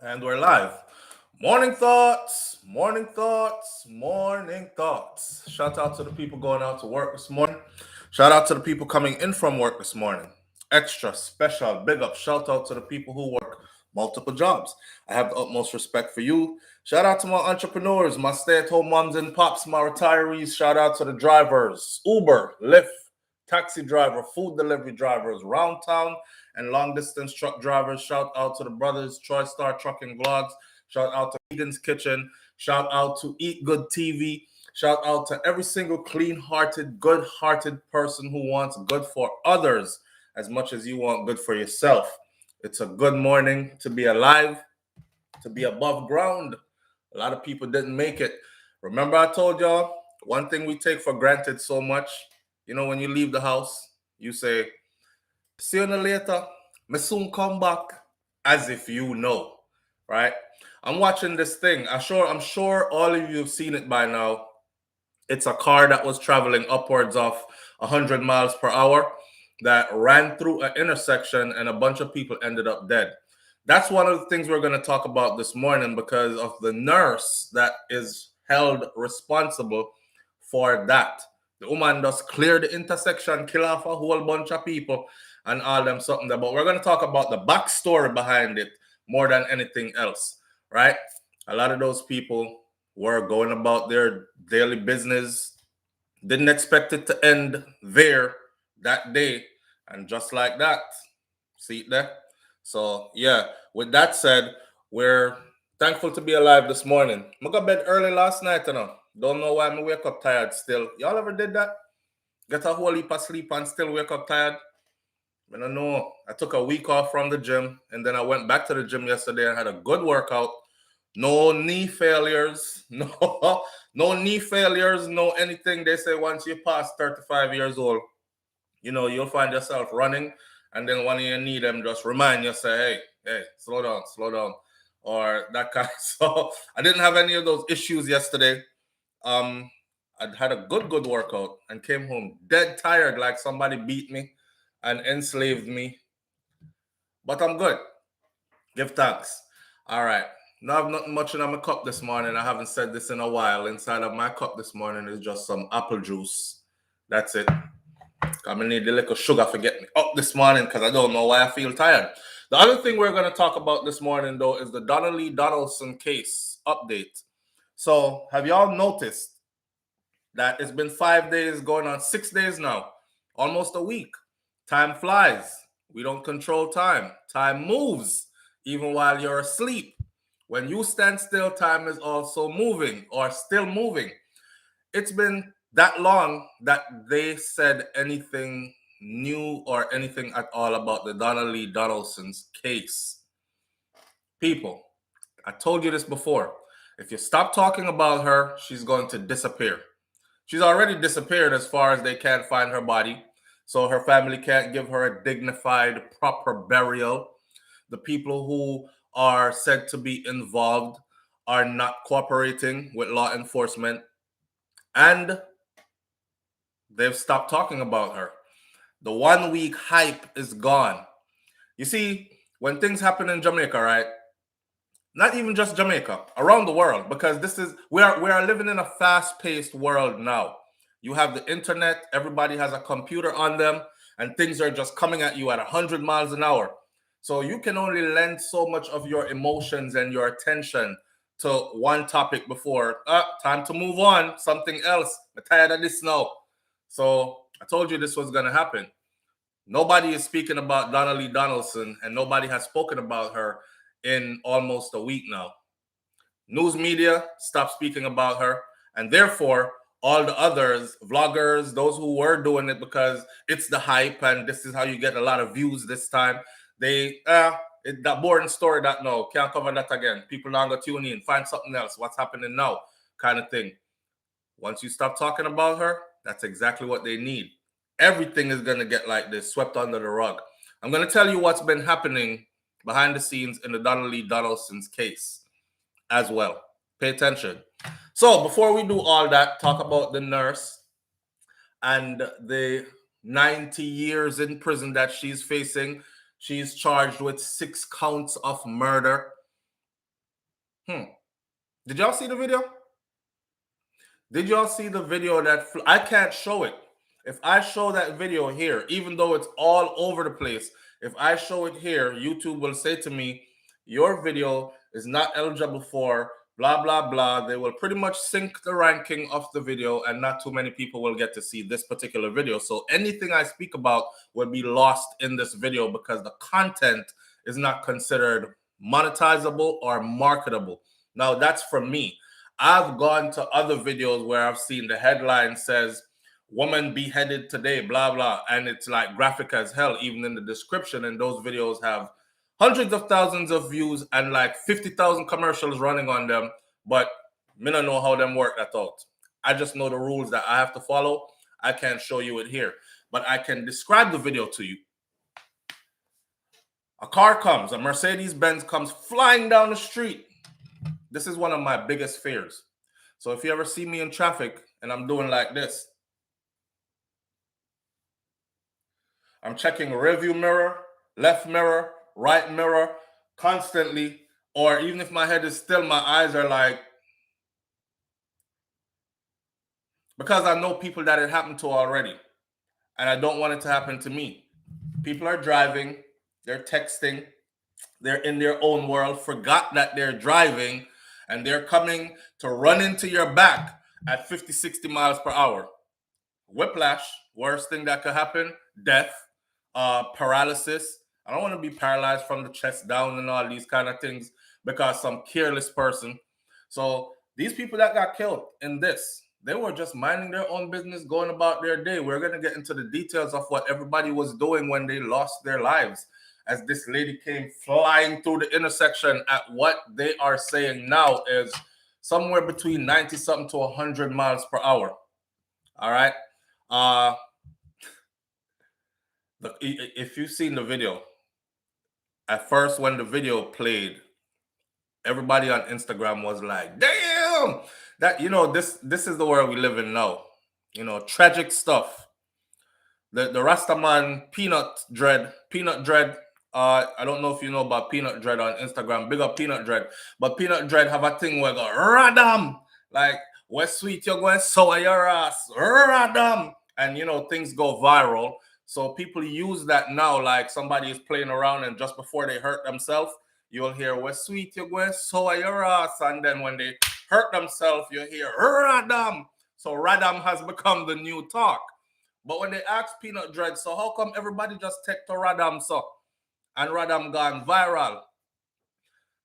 And we're live. Morning thoughts, morning thoughts, morning thoughts. Shout out to the people going out to work this morning. Shout out to the people coming in from work this morning. Extra special big up. Shout out to the people who work multiple jobs. I have the utmost respect for you. Shout out to my entrepreneurs, my stay at home moms and pops, my retirees. Shout out to the drivers, Uber, Lyft, taxi driver, food delivery drivers, round town and long distance truck drivers. Shout out to the brothers, Troy Star Trucking Vlogs. Shout out to Egan's Kitchen. Shout out to Eat Good TV. Shout out to every single clean hearted, good hearted person who wants good for others as much as you want good for yourself. It's a good morning to be alive, to be above ground. A lot of people didn't make it. Remember, I told y'all one thing we take for granted so much. When you leave the house, you say, "See you later. Me soon come back," as if you know, right? I'm watching this thing. I'm sure all of you have seen it by now. It's a car that was traveling upwards of 100 miles per hour that ran through an intersection and a bunch of people ended up dead. That's one of the things we're going to talk about this morning because of the nurse that is held responsible for that. The woman just cleared the intersection, kill off a whole bunch of people and all them something there. But we're going to talk about the backstory behind it more than anything else, right? A lot of those people were going about their daily business, didn't expect it to end there that day. And just like that, see it there? So, yeah, with that said, we're thankful to be alive this morning. I got bed early last night, Don't know why I wake up tired still. Y'all ever did that? Get a whole heap of sleep and still wake up tired? I don't know. I took a week off from the gym and then I went back to the gym yesterday and had a good workout. No knee failures, no knee failures, no anything. They say once you pass 35 years old, you'll find yourself running, and then one of your knee them just remind you, say, hey, slow down, or that kind. So I didn't have any of those issues yesterday. I had a good workout and came home dead tired, like somebody beat me and enslaved me. But I'm good. Give thanks. All right. Now I've not much in my cup this morning. I haven't said this in a while. Inside of my cup this morning is just some apple juice. That's it. I'm gonna need a little sugar for getting me up this morning because I don't know why I feel tired. The other thing we're gonna talk about this morning though is the Donna Lee Donaldson case update. So have y'all noticed that it's been 5 days, going on 6 days now, almost a week? Time flies. We don't control time. Time moves even while you're asleep. When you stand still, time is also moving or still moving. It's been that long that they said anything new or anything at all about the Donna Lee Donaldson's case. People, I told you this before. If you stop talking about her, she's going to disappear. She's already disappeared as far as they can't find her body. So her family can't give her a dignified, proper burial. The people who are said to be involved are not cooperating with law enforcement. And they've stopped talking about her. The 1 week hype is gone. You see, when things happen in Jamaica, right? Not even just Jamaica, around the world, because we are living in a fast-paced world now. You have the internet, everybody has a computer on them, and things are just coming at you at 100 miles an hour. So you can only lend so much of your emotions and your attention to one topic before time to move on, something else. I'm tired of this now. So I told you this was going to happen. Nobody is speaking about Donna Lee Donaldson, and nobody has spoken about her in almost a week now. News media stopped speaking about her, and therefore, all the others, vloggers, those who were doing it because it's the hype and this is how you get a lot of views this time, that boring story that no, can't cover that again. People now go tune in, find something else. What's happening now? Kind of thing. Once you stop talking about her, that's exactly what they need. Everything is going to get like this, swept under the rug. I'm going to tell you what's been happening behind the scenes in the Donna Lee Donaldson's case as well. Pay attention. So before we do all that, talk about the nurse and the 90 years in prison that she's facing. She's charged with 6 counts of murder. Did y'all see the video? Did y'all see the video that I can't show it? If I show that video here, even though it's all over the place, if I show it here, YouTube will say to me, your video is not eligible for blah, blah, blah. They will pretty much sync the ranking of the video, and not too many people will get to see this particular video. So anything I speak about will be lost in this video because the content is not considered monetizable or marketable. Now, that's for me. I've gone to other videos where I've seen the headline says, woman beheaded today, blah, blah. And it's like graphic as hell, even in the description. And those videos have hundreds of thousands of views and like 50,000 commercials running on them. But me don't know how them work at all. I just know the rules that I have to follow. I can't show you it here, but I can describe the video to you. A car comes, a Mercedes-Benz comes flying down the street. This is one of my biggest fears. So if you ever see me in traffic and I'm doing like this, I'm checking rearview mirror, left mirror, right mirror constantly, or even if my head is still, my eyes are like, because I know people that it happened to already, and I don't want it to happen to me. People are driving, they're texting, they're in their own world, forgot that they're driving, and they're coming to run into your back at 50, 60 miles per hour. Whiplash, worst thing that could happen, death, paralysis. I don't want to be paralyzed from the chest down and all these kind of things because some careless person. So these people that got killed in this, they were just minding their own business, going about their day. We're going to get into the details of what everybody was doing when they lost their lives, as this lady came flying through the intersection at what they are saying now is somewhere between 90 something to 100 miles per hour. All right. If you've seen the video, at first when the video played, everybody on Instagram was like, damn, that, this is the world we live in now. Tragic stuff. The Rastaman Peanut Dread. I don't know if you know about Peanut Dread on Instagram. Big up Peanut Dread. But Peanut Dread have a thing where go radam. Like, where sweet you're going, sour your ass. Radam. And things go viral. So people use that now, like somebody is playing around and just before they hurt themselves, you'll hear where sweet you're going, sour your ass. And then when they hurt themselves, you hear radam. So radam has become the new talk. But when they ask Peanut Dread, so how come everybody just take to radam so? And radam gone viral.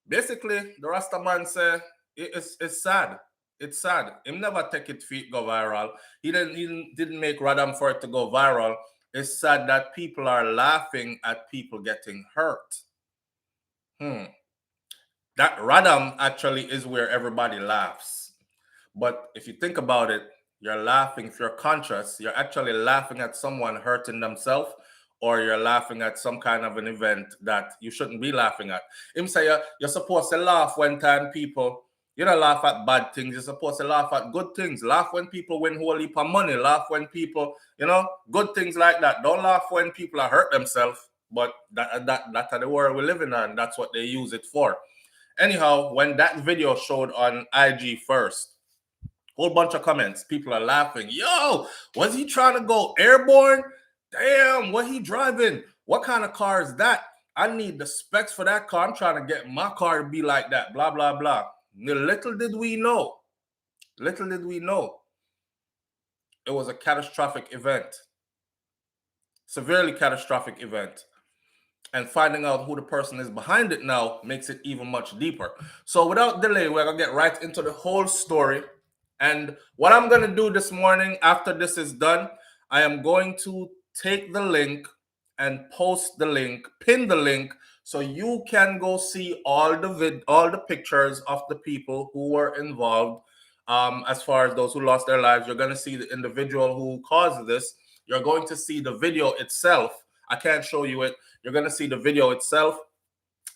Basically, the Rasta man say it's sad. It's sad. Him never take it feet go viral. He didn't make radam for it to go viral. It's sad that people are laughing at people getting hurt. That radam actually is where everybody laughs. But if you think about it, you're laughing. If you're conscious, you're actually laughing at someone hurting themselves, or you're laughing at some kind of an event that you shouldn't be laughing at. Him say you're supposed to laugh when time people, you don't laugh at bad things. You're supposed to laugh at good things. Laugh when people win whole heap of money. Laugh when people, good things like that. Don't laugh when people are hurt themselves. But that's the world we're living in. That's what they use it for. Anyhow, when that video showed on IG first, whole bunch of comments. People are laughing. Yo, was he trying to go airborne? Damn, what he driving? What kind of car is that? I need the specs for that car. I'm trying to get my car to be like that. Blah, blah, blah. Little did we know. It was a catastrophic event. Severely catastrophic event. And finding out who the person is behind it now makes it even much deeper. So without delay, we're going to get right into the whole story. And what I'm going to do this morning after this is done, I am going to take the link and post the link, pin the link, so you can go see all the pictures of the people who were involved. As far as those who lost their lives, you're going to see the individual who caused this. You're going to see the video itself. I can't show you it. You're going to see the video itself,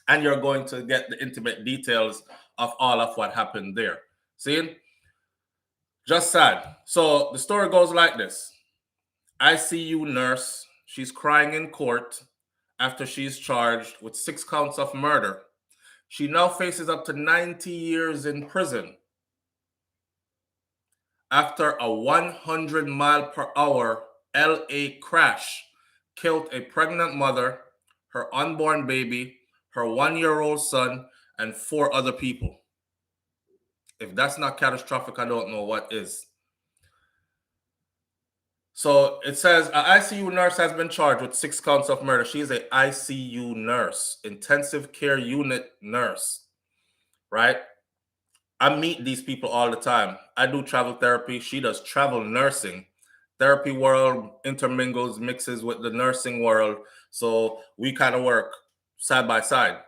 and you're going to get the intimate details of all of what happened there. See? Just sad. So the story goes like this. ICU nurse, she's crying in court after she's charged with 6 counts of murder. She now faces up to 90 years in prison after a 100-mile-per-hour LA crash killed a pregnant mother, her unborn baby, her 1-year-old son, and 4 other people. If that's not catastrophic, I don't know what is. So it says an ICU nurse has been charged with 6 counts of murder. She is an ICU nurse, intensive care unit nurse, right? I meet these people all the time. I do travel therapy. She does travel nursing. Therapy world intermingles, mixes with the nursing world. So we kind of work side by side.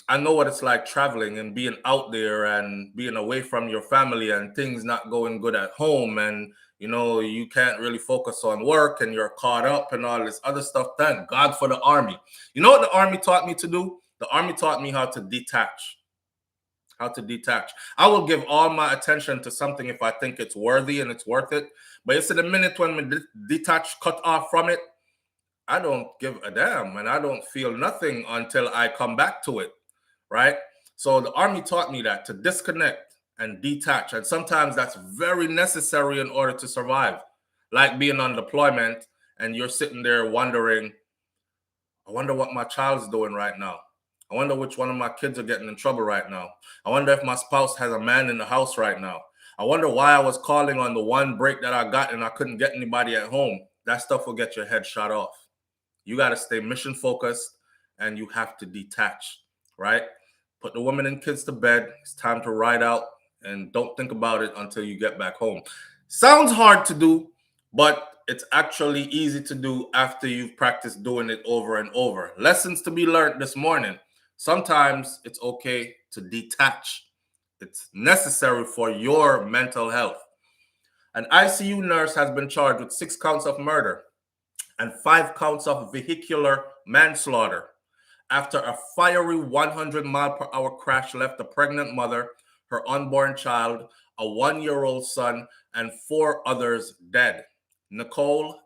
I know what it's like traveling and being out there and being away from your family and things not going good at home. And, you can't really focus on work and you're caught up and all this other stuff. Thank God for the Army. You know what the Army taught me to do? The Army taught me how to detach. I will give all my attention to something if I think it's worthy and it's worth it. But it's in the minute when we detach, cut off from it, I don't give a damn and I don't feel nothing until I come back to it, right? So the Army taught me that, to disconnect and detach. And sometimes that's very necessary in order to survive. Like being on deployment and you're sitting there wondering, I wonder what my child's doing right now. I wonder which one of my kids are getting in trouble right now. I wonder if my spouse has a man in the house right now. I wonder why I was calling on the one break that I got and I couldn't get anybody at home. That stuff will get your head shot off. You got to stay mission focused and you have to detach, right? Put the women and kids to bed. It's time to ride out and don't think about it until you get back home. Sounds hard to do, but it's actually easy to do after you've practiced doing it over and over. Lessons to be learned this morning. Sometimes it's okay to detach. It's necessary for your mental health. An ICU nurse has been charged with 6 counts of murder and 5 counts of vehicular manslaughter after a fiery 100-mile-per-hour crash left a pregnant mother, her unborn child, a 1-year-old son, and 4 others dead. Nicole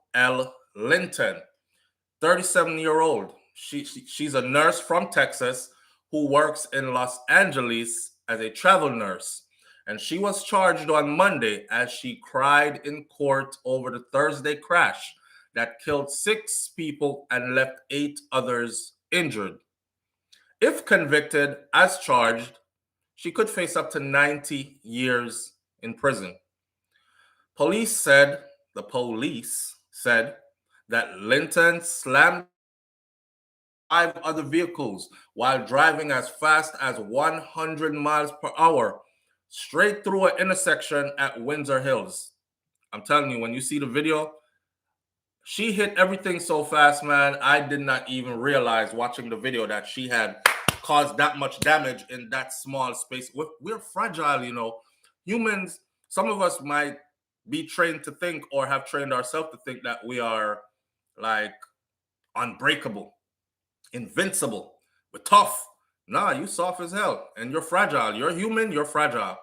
Linton, 37-year-old. She's a nurse from Texas who works in Los Angeles as a travel nurse. And she was charged on Monday as she cried in court over the Thursday crash that killed 6 people and left 8 others injured. If convicted as charged, she could face up to 90 years in prison. The police said that Linton slammed 5 other vehicles while driving as fast as 100 miles per hour straight through an intersection at Windsor Hills. I'm telling you, when you see the video, she hit everything so fast, man. I did not even realize watching the video that she had caused that much damage in that small space. We're fragile, Humans, some of us might be trained to think or have trained ourselves to think that we are like unbreakable, invincible, we're tough. Nah, you soft as hell and you're fragile. You're human, you're fragile.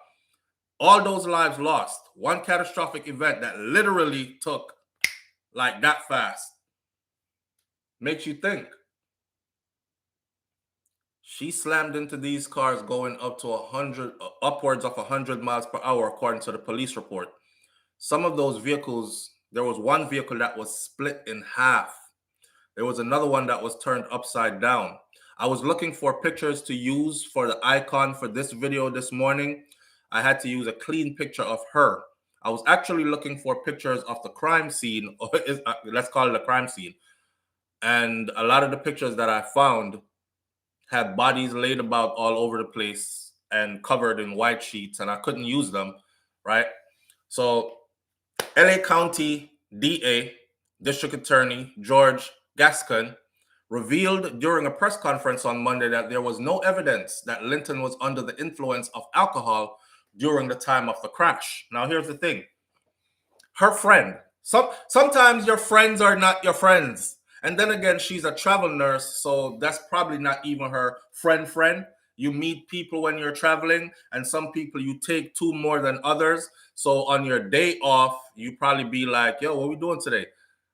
All those lives lost. One catastrophic event that literally took like that fast makes you think. She slammed into these cars going up to upwards of 100 miles per hour, according to the police report. Some of those vehicles, there was one vehicle that was split in half. There was another one that was turned upside down. I was looking for pictures to use for the icon for this video this morning. I had to use a clean picture of her. I was actually looking for pictures of the crime scene, or let's call it a crime scene. And a lot of the pictures that I found had bodies laid about all over the place and covered in white sheets, and I couldn't use them, right? So LA County DA, District Attorney George Gascon, revealed during a press conference on Monday that there was no evidence that Linton was under the influence of alcohol during the time of the crash. Now, here's the thing. Her friend, sometimes your friends are not your friends. And then again, she's a travel nurse, so that's probably not even her friend. You meet people when you're traveling, and some people you take to more than others. So on your day off, you probably be like, yo, what are we doing today?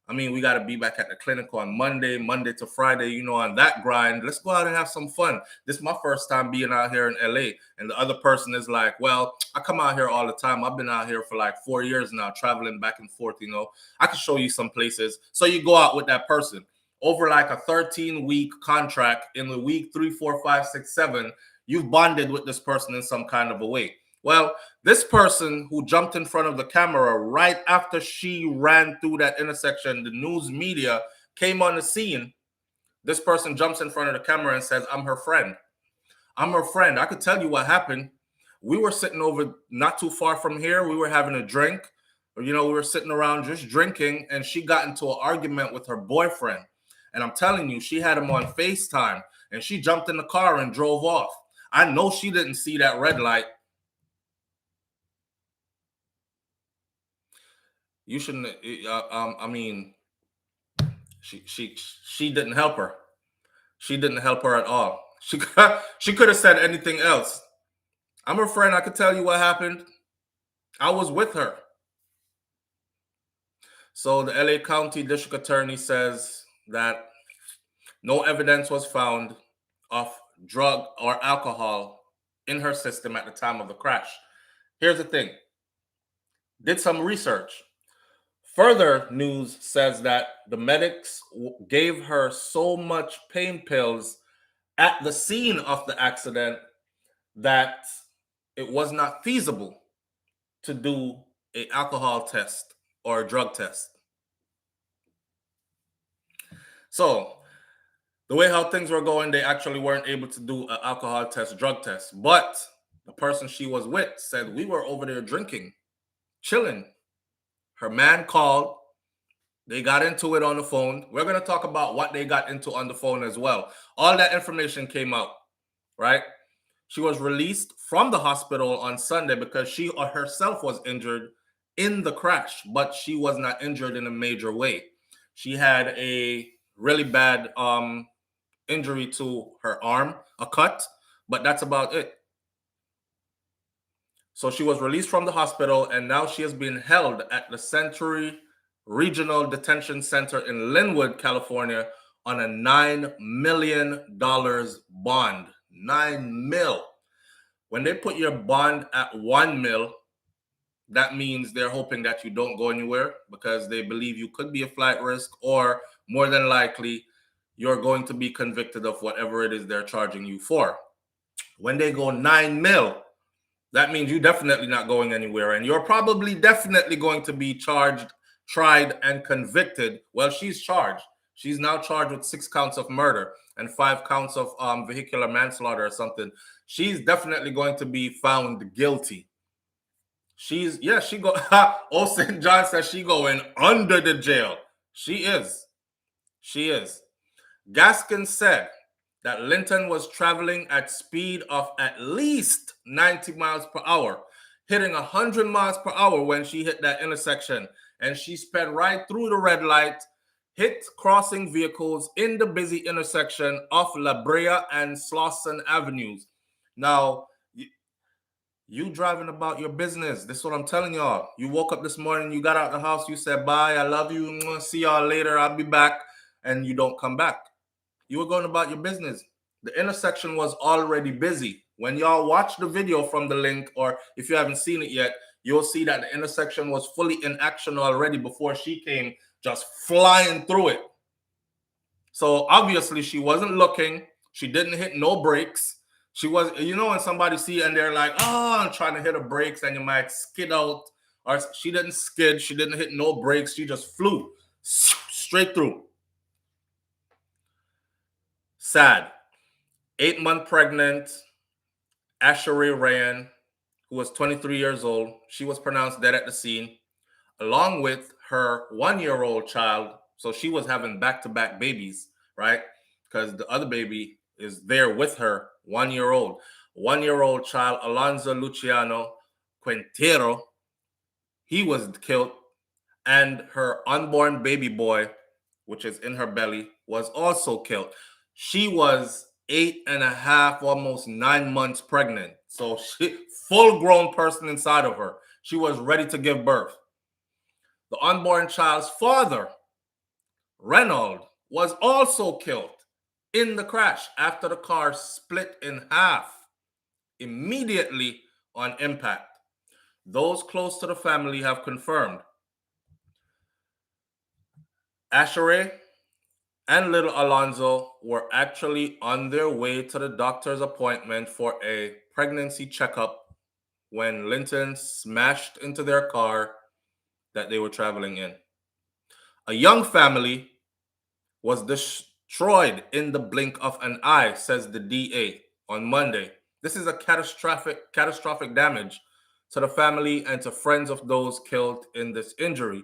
I mean, we got to be back at the clinic on Monday to Friday, you know, on that grind. Let's go out and have some fun. This is my first time being out here in LA. And the other person is like, well, I come out here all the time. I've been out here for like 4 years now, traveling back and forth, you know. I can show you some places. So you go out with that person over like a 13-week contract. In the week 3, 4, 5, 6, 7, you've bonded with this person in some kind of a way. Well, this person who jumped in front of the camera right after she ran through that intersection, the news media came on the scene. This person jumps in front of the camera and says, I'm her friend. I'm her friend. I could tell you what happened. We were sitting over not too far from here. We were having a drink. You know, we were sitting around just drinking, and she got into an argument with her boyfriend. And I'm telling you, she had him on FaceTime, and she jumped in the car and drove off. I know she didn't see that red light. You shouldn't. I mean, she didn't help her. She didn't help her at all. She could have said anything else. I'm her friend. I could tell you what happened. I was with her. So the LA County District Attorney says that no evidence was found of drug or alcohol in her system at the time of the crash. Here's the thing. Did some research. Further news says that the medics gave her so much pain pills at the scene of the accident that it was not feasible to do an alcohol test or a drug test. So the way how things were going, they actually weren't able to do an alcohol test, drug test. But the person she was with said, we were over there drinking, chilling. Her man called. They got into it on the phone. We're going to talk about what they got into on the phone as well. All that information came out, right? She was released from the hospital on Sunday because she herself was injured in the crash, but she was not injured in a major way. She had a really bad injury to her arm, a cut, but that's about it. So she was released from the hospital, and now she has been held at the Century Regional Detention Center in Linwood, California, on a $9 million bond. $9 million. When they put your bond at $1 million, that means they're hoping that you don't go anywhere because they believe you could be a flight risk, or more than likely, you're going to be convicted of whatever it is they're charging you for. When they go $9 million, that means you're definitely not going anywhere, and you're probably definitely going to be charged, tried, and convicted. Well, she's charged. She's now charged with 6 counts of murder and 5 counts of vehicular manslaughter or something. She's definitely going to be found guilty. She go. Oh, St. John says she going under the jail. She is. Gaskin said that Linton was traveling at speed of at least 90 miles per hour, hitting 100 miles per hour when she hit that intersection. And she sped right through the red light, hit crossing vehicles in the busy intersection of La Brea and Slauson Avenues. Now, you driving about your business. This is what I'm telling y'all. You woke up this morning, you got out the house, you said, bye, I love you, see y'all later, I'll be back, and you don't come back. You were going about your business. The intersection was already busy. When y'all watch the video from the link, or if you haven't seen it yet, you'll see that the intersection was fully in action already before she came, just flying through it. So obviously she wasn't looking. She didn't hit no brakes. She was, you know, when somebody see and they're like, oh, I'm trying to hit the brakes, and you might skid out. Or she didn't skid. She didn't hit no brakes. She just flew straight through. Sad. 8-month pregnant Ashery Ryan, who was 23 years old. She was pronounced dead at the scene, along with her 1-year-old child. So she was having back-to-back babies, right? Because the other baby is there with her, 1-year-old. 1-year-old child, Alonzo Luciano Quintero, he was killed. And her unborn baby boy, which is in her belly, was also killed. She was 8.5, almost 9 months pregnant. So she, full-grown person inside of her. She was ready to give birth. The unborn child's father Reynolds was also killed in the crash after the car split in half immediately on impact. Those close to the family have confirmed Asheray and little Alonzo were actually on their way to the doctor's appointment for a pregnancy checkup when Linton smashed into their car that they were traveling in. A young family was destroyed in the blink of an eye, says the DA on Monday. This is a catastrophic damage to the family and to friends of those killed in this injury.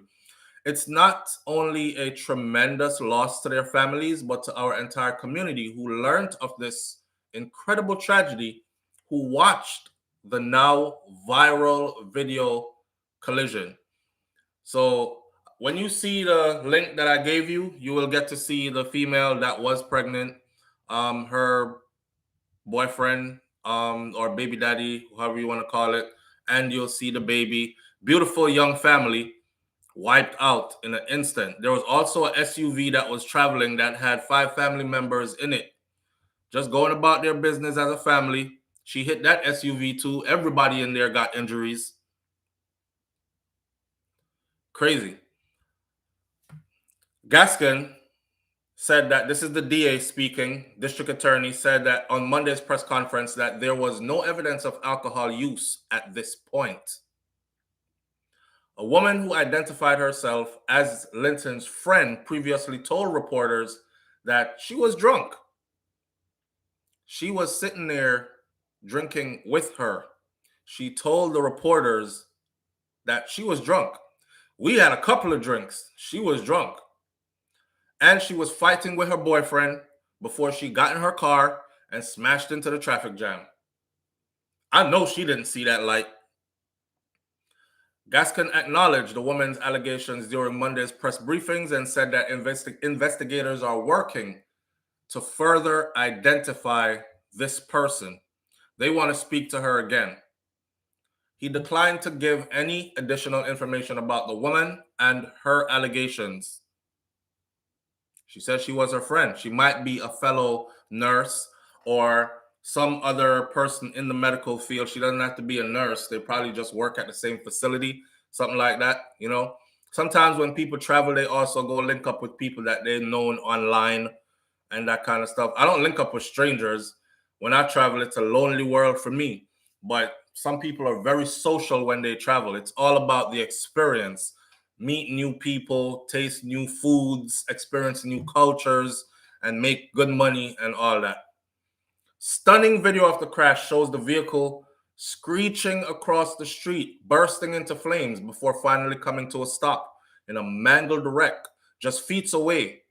It's not only a tremendous loss to their families, but to our entire community who learned of this incredible tragedy, who watched the now viral video collision. So when you see the link that I gave you, you will get to see the female that was pregnant, her boyfriend, or baby daddy, however you want to call it, and you'll see the baby. Beautiful young family wiped out in an instant. There was also a SUV that was traveling that had 5 family members in it, just going about their business as a family. She hit that SUV too. Everybody in there got injuries. Crazy. Gaskin said that, this is the DA speaking, district attorney said that on Monday's press conference that there was no evidence of alcohol use at this point. A woman who identified herself as Linton's friend previously told reporters that she was drunk. She was sitting there drinking with her. She told the reporters that she was drunk. We had a couple of drinks. She was drunk. And she was fighting with her boyfriend before she got in her car and smashed into the traffic jam. I know she didn't see that light. Gaskin acknowledged the woman's allegations during Monday's press briefings and said that investigators are working to further identify this person. They want to speak to her again. He declined to give any additional information about the woman and her allegations. She said she was her friend. She might be a fellow nurse or some other person in the medical field. She doesn't have to be a nurse. They probably just work at the same facility, something like that, you know. Sometimes when people travel, they also go link up with people that they've known online and that kind of stuff. I don't link up with strangers. When I travel, it's a lonely world for me. But some people are very social when they travel. It's all about the experience. Meet new people, taste new foods, experience new cultures, and make good money and all that. Stunning video of the crash shows the vehicle screeching across the street, bursting into flames before finally coming to a stop in a mangled wreck just feet away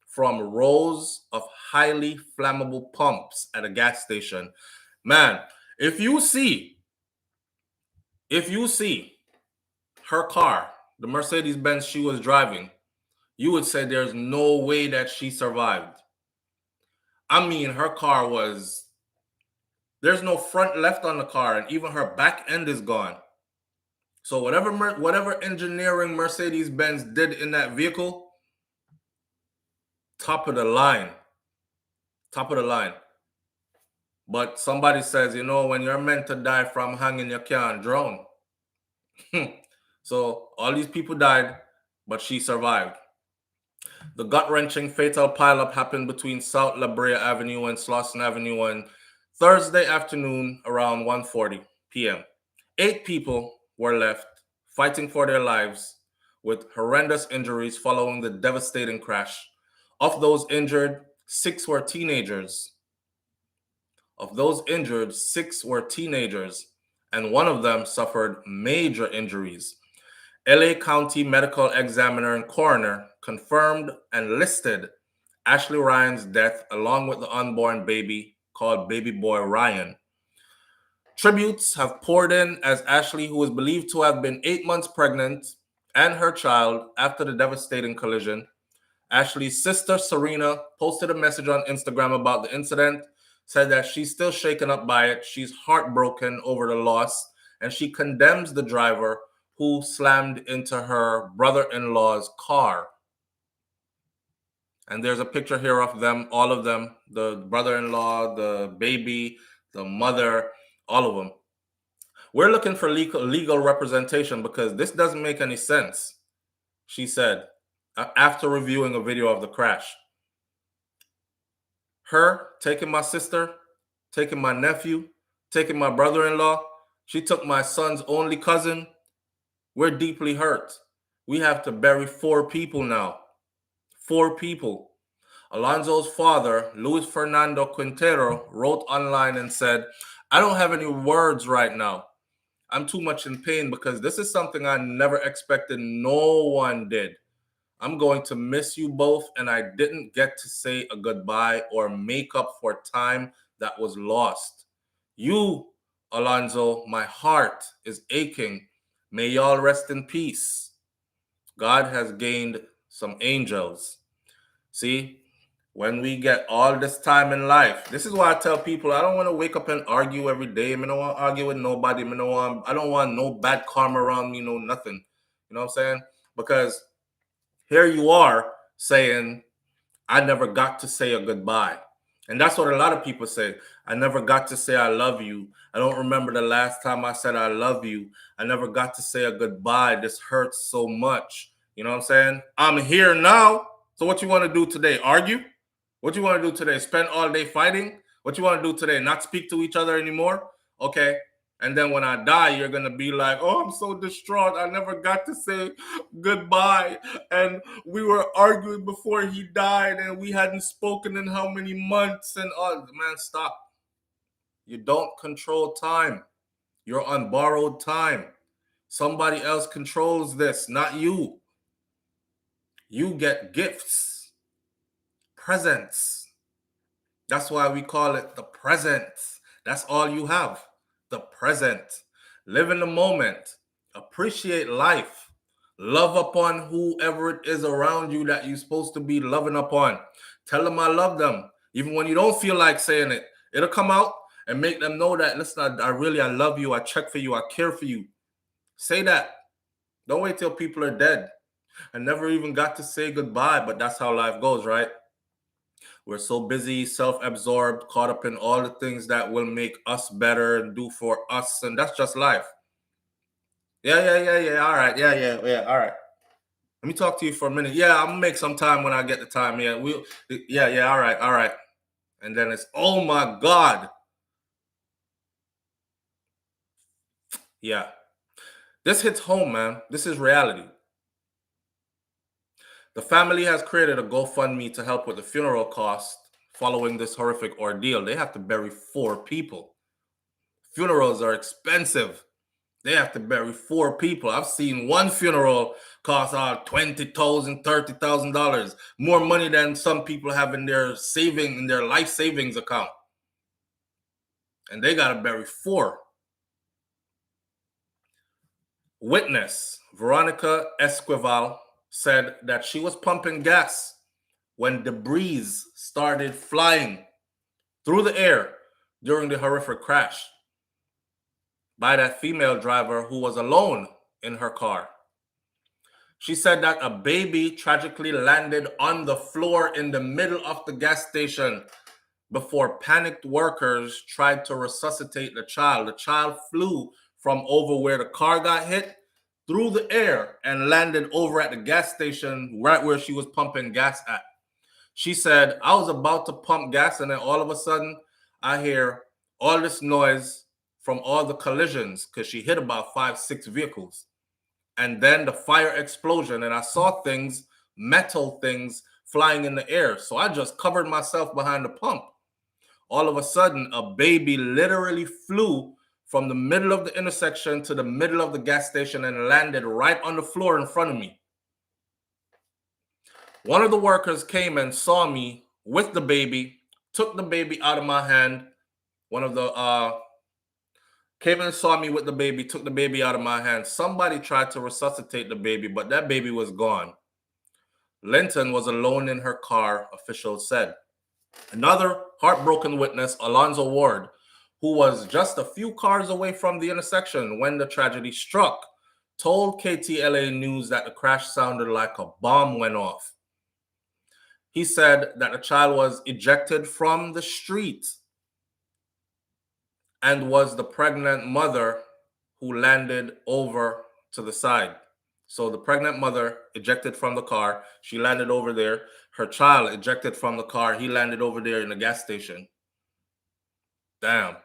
from rows of highly flammable pumps at a gas station. Man, if you see her car, the Mercedes-Benz she was driving, you would say there's no way that she survived. I mean, her car was, there's no front left on the car, and even her back end is gone. So whatever engineering Mercedes-Benz did in that vehicle, top of the line. But somebody says, you know, when you're meant to die from hanging, you can't drown. So all these people died, but she survived. The gut-wrenching fatal pileup happened between South La Brea Avenue and Slauson Avenue on Thursday afternoon around 1:40 p.m. 8 people were left fighting for their lives with horrendous injuries following the devastating crash. Of those injured, 6 were teenagers. And one of them suffered major injuries. LA County Medical Examiner and Coroner confirmed and listed Ashley Ryan's death along with the unborn baby called baby boy Ryan. Tributes have poured in as Ashley, who is believed to have been 8 months pregnant, and her child after the devastating collision. Ashley's sister, Serena, posted a message on Instagram about the incident, said that she's still shaken up by it. She's heartbroken over the loss, and she condemns the driver who slammed into her brother-in-law's car. And there's a picture here of them, all of them, the brother-in-law, the baby, the mother, all of them. We're looking for legal representation because this doesn't make any sense, she said, after reviewing a video of the crash. Her taking my sister, taking my nephew, taking my brother-in-law. She took my son's only cousin. We're deeply hurt. We have to bury 4 people now. 4 people. Alonzo's father, Luis Fernando Quintero, wrote online and said, I don't have any words right now. I'm too much in pain because this is something I never expected. No one did. I'm going to miss you both, and I didn't get to say a goodbye or make up for time that was lost. You, Alonzo, my heart is aching. May y'all rest in peace. God has gained some angels. See, when we get all this time in life, this is why I tell people I don't want to wake up and argue every day. I don't want to argue with nobody. I don't want no bad karma around me, no nothing. You know what I'm saying? Because here you are saying, I never got to say a goodbye. And that's what a lot of people say. I never got to say I love you. I don't remember the last time I said I love you. I never got to say a goodbye. This hurts so much. You know what I'm saying? I'm here now. So what you want to do today? Argue? What you want to do today? Spend all day fighting? What you want to do today? Not speak to each other anymore? Okay. And then when I die, you're going to be like, oh, I'm so distraught. I never got to say goodbye. And we were arguing before he died and we hadn't spoken in how many months and all. Man, stop. You don't control time. You're on borrowed time. Somebody else controls this, not you. You get gifts, presents. That's why we call it the present. That's all you have. The present. Live in the moment. Appreciate life. Love upon whoever it is around you that you're supposed to be loving upon. Tell them I love them. Even when you don't feel like saying it, it'll come out and make them know that, listen, I love you. I check for you. I care for you. Say that. Don't wait till people are dead. I never even got to say goodbye, but that's how life goes, right? We're so busy, self-absorbed, caught up in all the things that will make us better and do for us, and that's just life. Yeah. All right. Yeah. All right. Let me talk to you for a minute. Yeah, I'm gonna make some time when I get the time. Yeah, all right. And then it's, oh my God. Yeah. This hits home, man. This is reality. The family has created a GoFundMe to help with the funeral costs following this horrific ordeal. They have to bury 4 people. Funerals are expensive. They have to bury 4 people. I've seen one funeral cost $20,000, $30,000, more money than some people have in their life savings account. And they got to bury 4. Witness Veronica Esquivel said that she was pumping gas when debris started flying through the air during the horrific crash by that female driver who was alone in her car. She said that a baby tragically landed on the floor in the middle of the gas station before panicked workers tried to resuscitate the child. The child flew from over where the car got hit through the air and landed over at the gas station right where she was pumping gas at. She said, I was about to pump gas and then all of a sudden I hear all this noise from all the collisions because she hit about 5-6 vehicles. And then the fire explosion, and I saw metal things flying in the air. So I just covered myself behind the pump. All of a sudden, a baby literally flew from the middle of the intersection to the middle of the gas station and landed right on the floor in front of me. One of the workers came and saw me with the baby, took the baby out of my hand. One of the came and saw me with the baby, took the baby out of my hand. Somebody tried to resuscitate the baby, but that baby was gone. Linton was alone in her car, officials said. Another heartbroken witness, Alonzo Ward, who was just a few cars away from the intersection when the tragedy struck, told KTLA News that the crash sounded like a bomb went off. He said that the child was ejected from the street and was the pregnant mother who landed over to the side. So the pregnant mother ejected from the car. She landed over there. Her child ejected from the car. He landed over there in the gas station. Damn.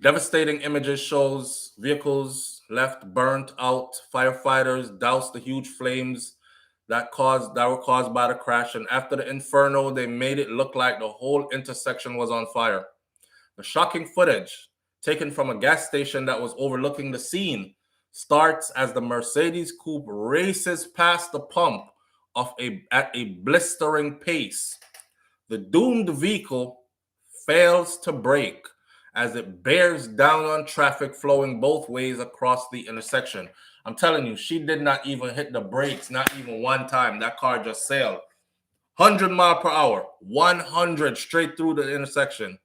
Devastating images shows vehicles left burnt out. Firefighters doused the huge flames that were caused by the crash. And after the inferno, they made it look like the whole intersection was on fire. The shocking footage, taken from a gas station that was overlooking the scene, starts as the Mercedes coupe races past the pump at a blistering pace. The doomed vehicle fails to brake as it bears down on traffic flowing both ways across the intersection. I'm telling you, she did not even hit the brakes, not even one time. That car just sailed 100 miles per hour, 100 straight through the intersection.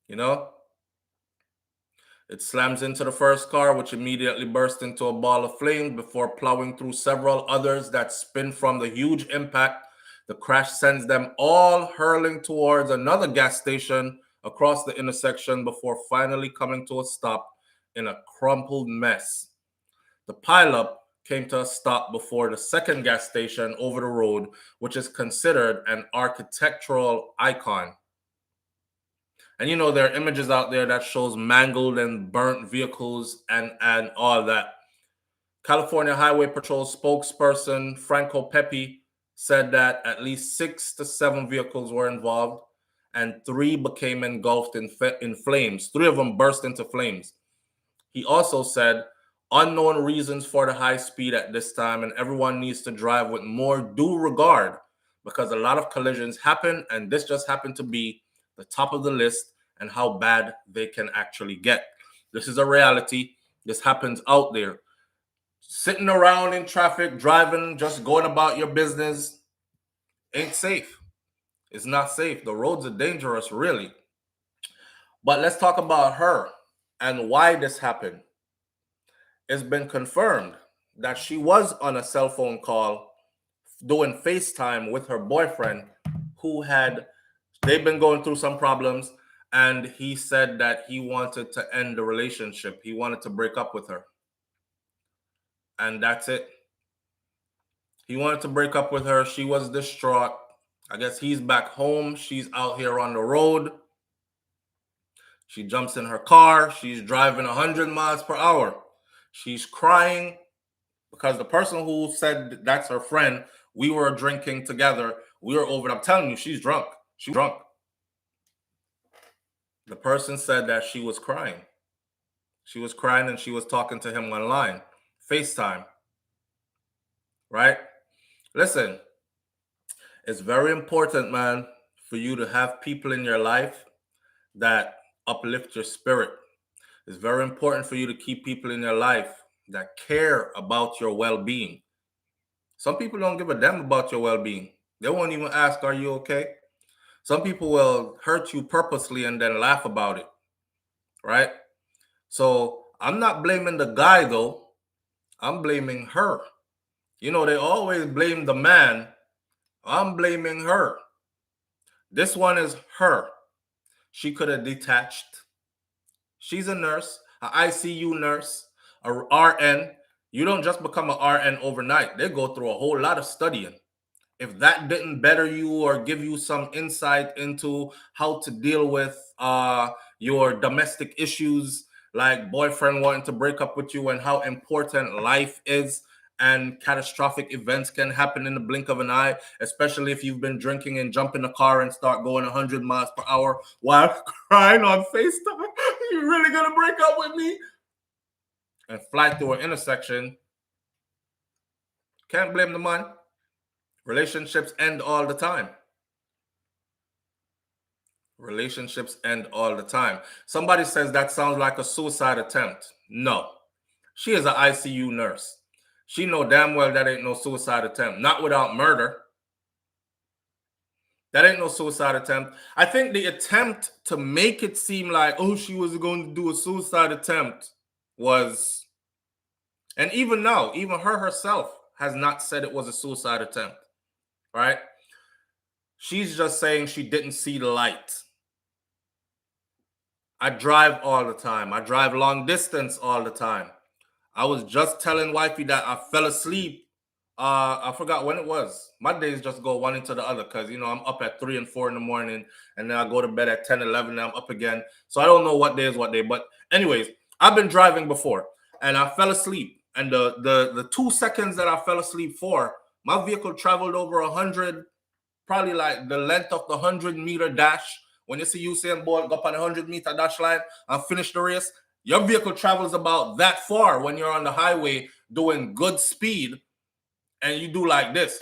You know, it slams into the first car, which immediately bursts into a ball of flames before plowing through several others that spin from the huge impact. The crash sends them all hurling towards another gas station across the intersection before finally coming to a stop in a crumpled mess. The pileup came to a stop before the second gas station over the road, which is considered an architectural icon. And you know, there are images out there that shows mangled and burnt vehicles and all that. California Highway Patrol spokesperson Franco Pepe said that at least 6 to 7 vehicles were involved and 3 became engulfed in flames. 3 of them burst into flames. He also said unknown reasons for the high speed at this time, and everyone needs to drive with more due regard because a lot of collisions happen, and this just happened to be the top of the list and how bad they can actually get. This is a reality. This happens out there. Sitting around in traffic, driving, just going about your business ain't safe. It's not safe. The roads are dangerous, really. But let's talk about her and why this happened. It's been confirmed that she was on a cell phone call doing FaceTime with her boyfriend they've been going through some problems, and he said that he wanted to end the relationship. He wanted to break up with her. And that's it. He wanted to break up with her. She was distraught. I guess he's back home. She's out here on the road. She jumps in her car. She's driving 100 miles per hour. She's crying because the person who said that's her friend, we were drinking together. We were over. I'm telling you, she's drunk. She's drunk. The person said that she was crying. She was crying and she was talking to him online, FaceTime. Right? Listen, it's very important, man, for you to have people in your life that uplift your spirit. It's very important for you to keep people in your life that care about your well-being. Some people don't give a damn about your well-being. They won't even ask, are you okay? Some people will hurt you purposely and then laugh about it, right? So I'm not blaming the guy, though. I'm blaming her. You know, they always blame the man. I'm blaming her. This one is her. She could have detached. She's a nurse, an ICU nurse, a RN. You don't just become an RN overnight. They go through a whole lot of studying. If that didn't better you or give you some insight into how to deal with your domestic issues, like boyfriend wanting to break up with you and how important life is, and catastrophic events can happen in the blink of an eye, especially if you've been drinking and jump in the car and start going 100 miles per hour while crying on FaceTime. You really gonna break up with me? And fly through an intersection. Can't blame the man. Relationships end all the time. Relationships end all the time. Somebody says that sounds like a suicide attempt. No. She is an ICU nurse. She know damn well that ain't no suicide attempt. Not without murder. That ain't no suicide attempt. I think the attempt to make it seem like, oh, she was going to do a suicide attempt was, and even now, even her herself has not said it was a suicide attempt. right? She's just saying she didn't see the light. I drive all the time. I drive long distance all the time. I was just telling wifey that I fell asleep. I forgot when it was. My days just go one into the other because, I'm up at 3 and 4 in the morning, and then I go to bed at 10, 11, and I'm up again. So I don't know what day is what day. But anyways, I've been driving before, and I fell asleep. And the 2 seconds that I fell asleep for, my vehicle traveled over 100, probably like the length of the 100-meter dash. When you see Usain Bolt go up on the 100-meter dash line and finish the race, your vehicle travels about that far when you're on the highway doing good speed, and you do like this.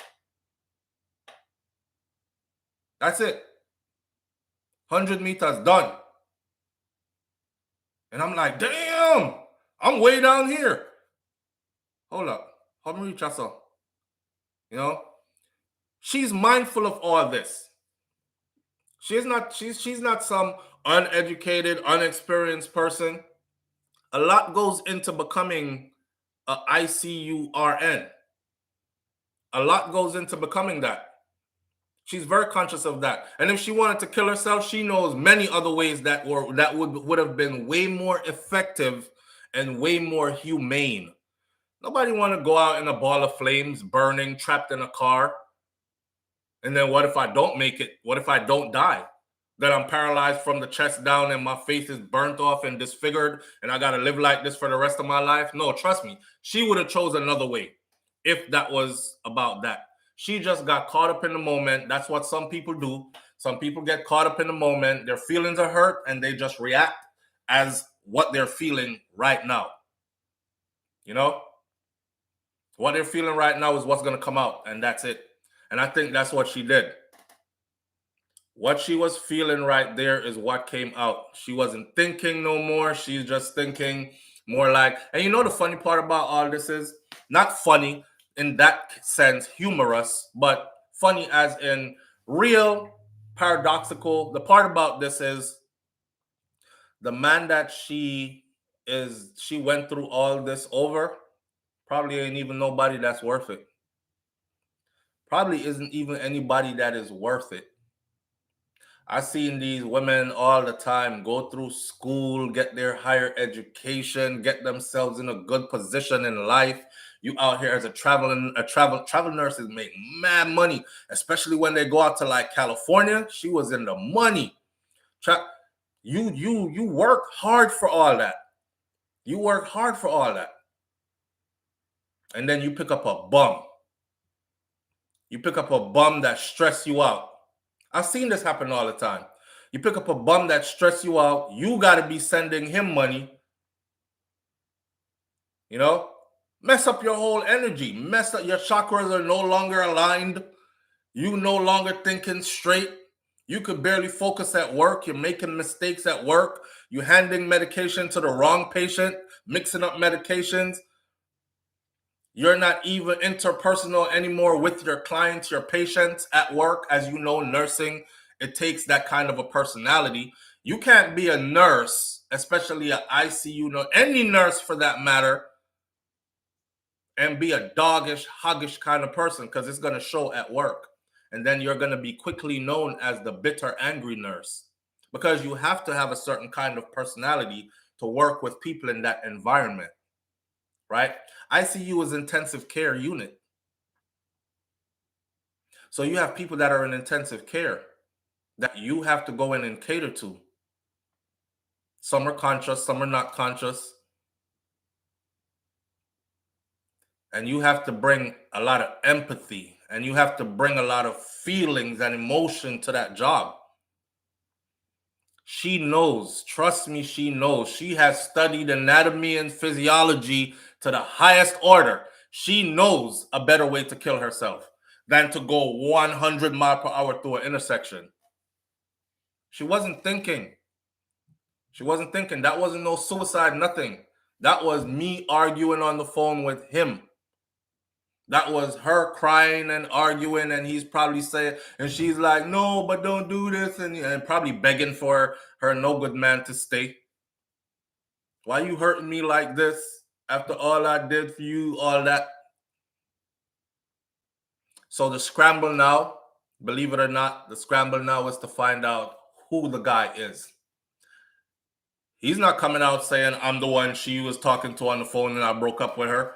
That's it. 100 meters done. And I'm like, damn, I'm way down here. Hold up. How me reach us? She's mindful of all this. She's not some uneducated, unexperienced person. A lot goes into becoming a ICURN. A lot goes into becoming that. She's very conscious of that. And if she wanted to kill herself, she knows many other ways that would have been way more effective and way more humane. Nobody want to go out in a ball of flames, burning, trapped in a car. And then what if I don't make it? What if I don't die? That I'm paralyzed from the chest down and my face is burnt off and disfigured and I got to live like this for the rest of my life? No, trust me. She would have chosen another way if that was about that. She just got caught up in the moment. That's what some people do. Some people get caught up in the moment. Their feelings are hurt and they just react as what they're feeling right now. What they're feeling right now is what's going to come out, and that's it. And I think that's what she did. What she was feeling right there is what came out. She wasn't thinking no more. She's just thinking more like, and the funny part about all this is not funny in that sense, humorous, but funny as in real, paradoxical. The part about this is the man that she went through all this over probably ain't even nobody that's worth it. Probably isn't even anybody that is worth it. I've seen these women all the time go through school, get their higher education, get themselves in a good position in life. You out here as a travel nurses make mad money, especially when they go out to like California. She was in the money. You work hard for all that. You work hard for all that. And then you pick up a bum. You pick up a bum that stress you out. I've seen this happen all the time. You pick up a bum that stress you out. You got to be sending him money. Mess up your whole energy. Mess up. Your chakras are no longer aligned. You no longer thinking straight. You could barely focus at work. You're making mistakes at work. You're handing medication to the wrong patient, mixing up medications. You're not even interpersonal anymore with your clients, your patients at work. As you know, nursing, it takes that kind of a personality. You can't be a nurse, especially an ICU nurse, any nurse for that matter, and be a doggish, hoggish kind of person, because it's going to show at work. And then you're going to be quickly known as the bitter, angry nurse, because you have to have a certain kind of personality to work with people in that environment. Right? ICU is intensive care unit. So you have people that are in intensive care that you have to go in and cater to. Some are conscious, some are not conscious. And you have to bring a lot of empathy, and you have to bring a lot of feelings and emotion to that job. She knows, trust me, she knows. She has studied anatomy and physiology to the highest order. She knows a better way to kill herself than to go 100 miles per hour through an intersection. She wasn't thinking. She wasn't thinking. That wasn't no suicide, nothing. That was me arguing on the phone with him. That was her crying and arguing, and he's probably saying, and she's like, no, but don't do this, and probably begging for her no good man to stay. Why you hurting me like this after all I did for you, all that? So the scramble now, believe it or not, the scramble now is to find out who the guy is. He's not coming out saying, I'm the one she was talking to on the phone and I broke up with her.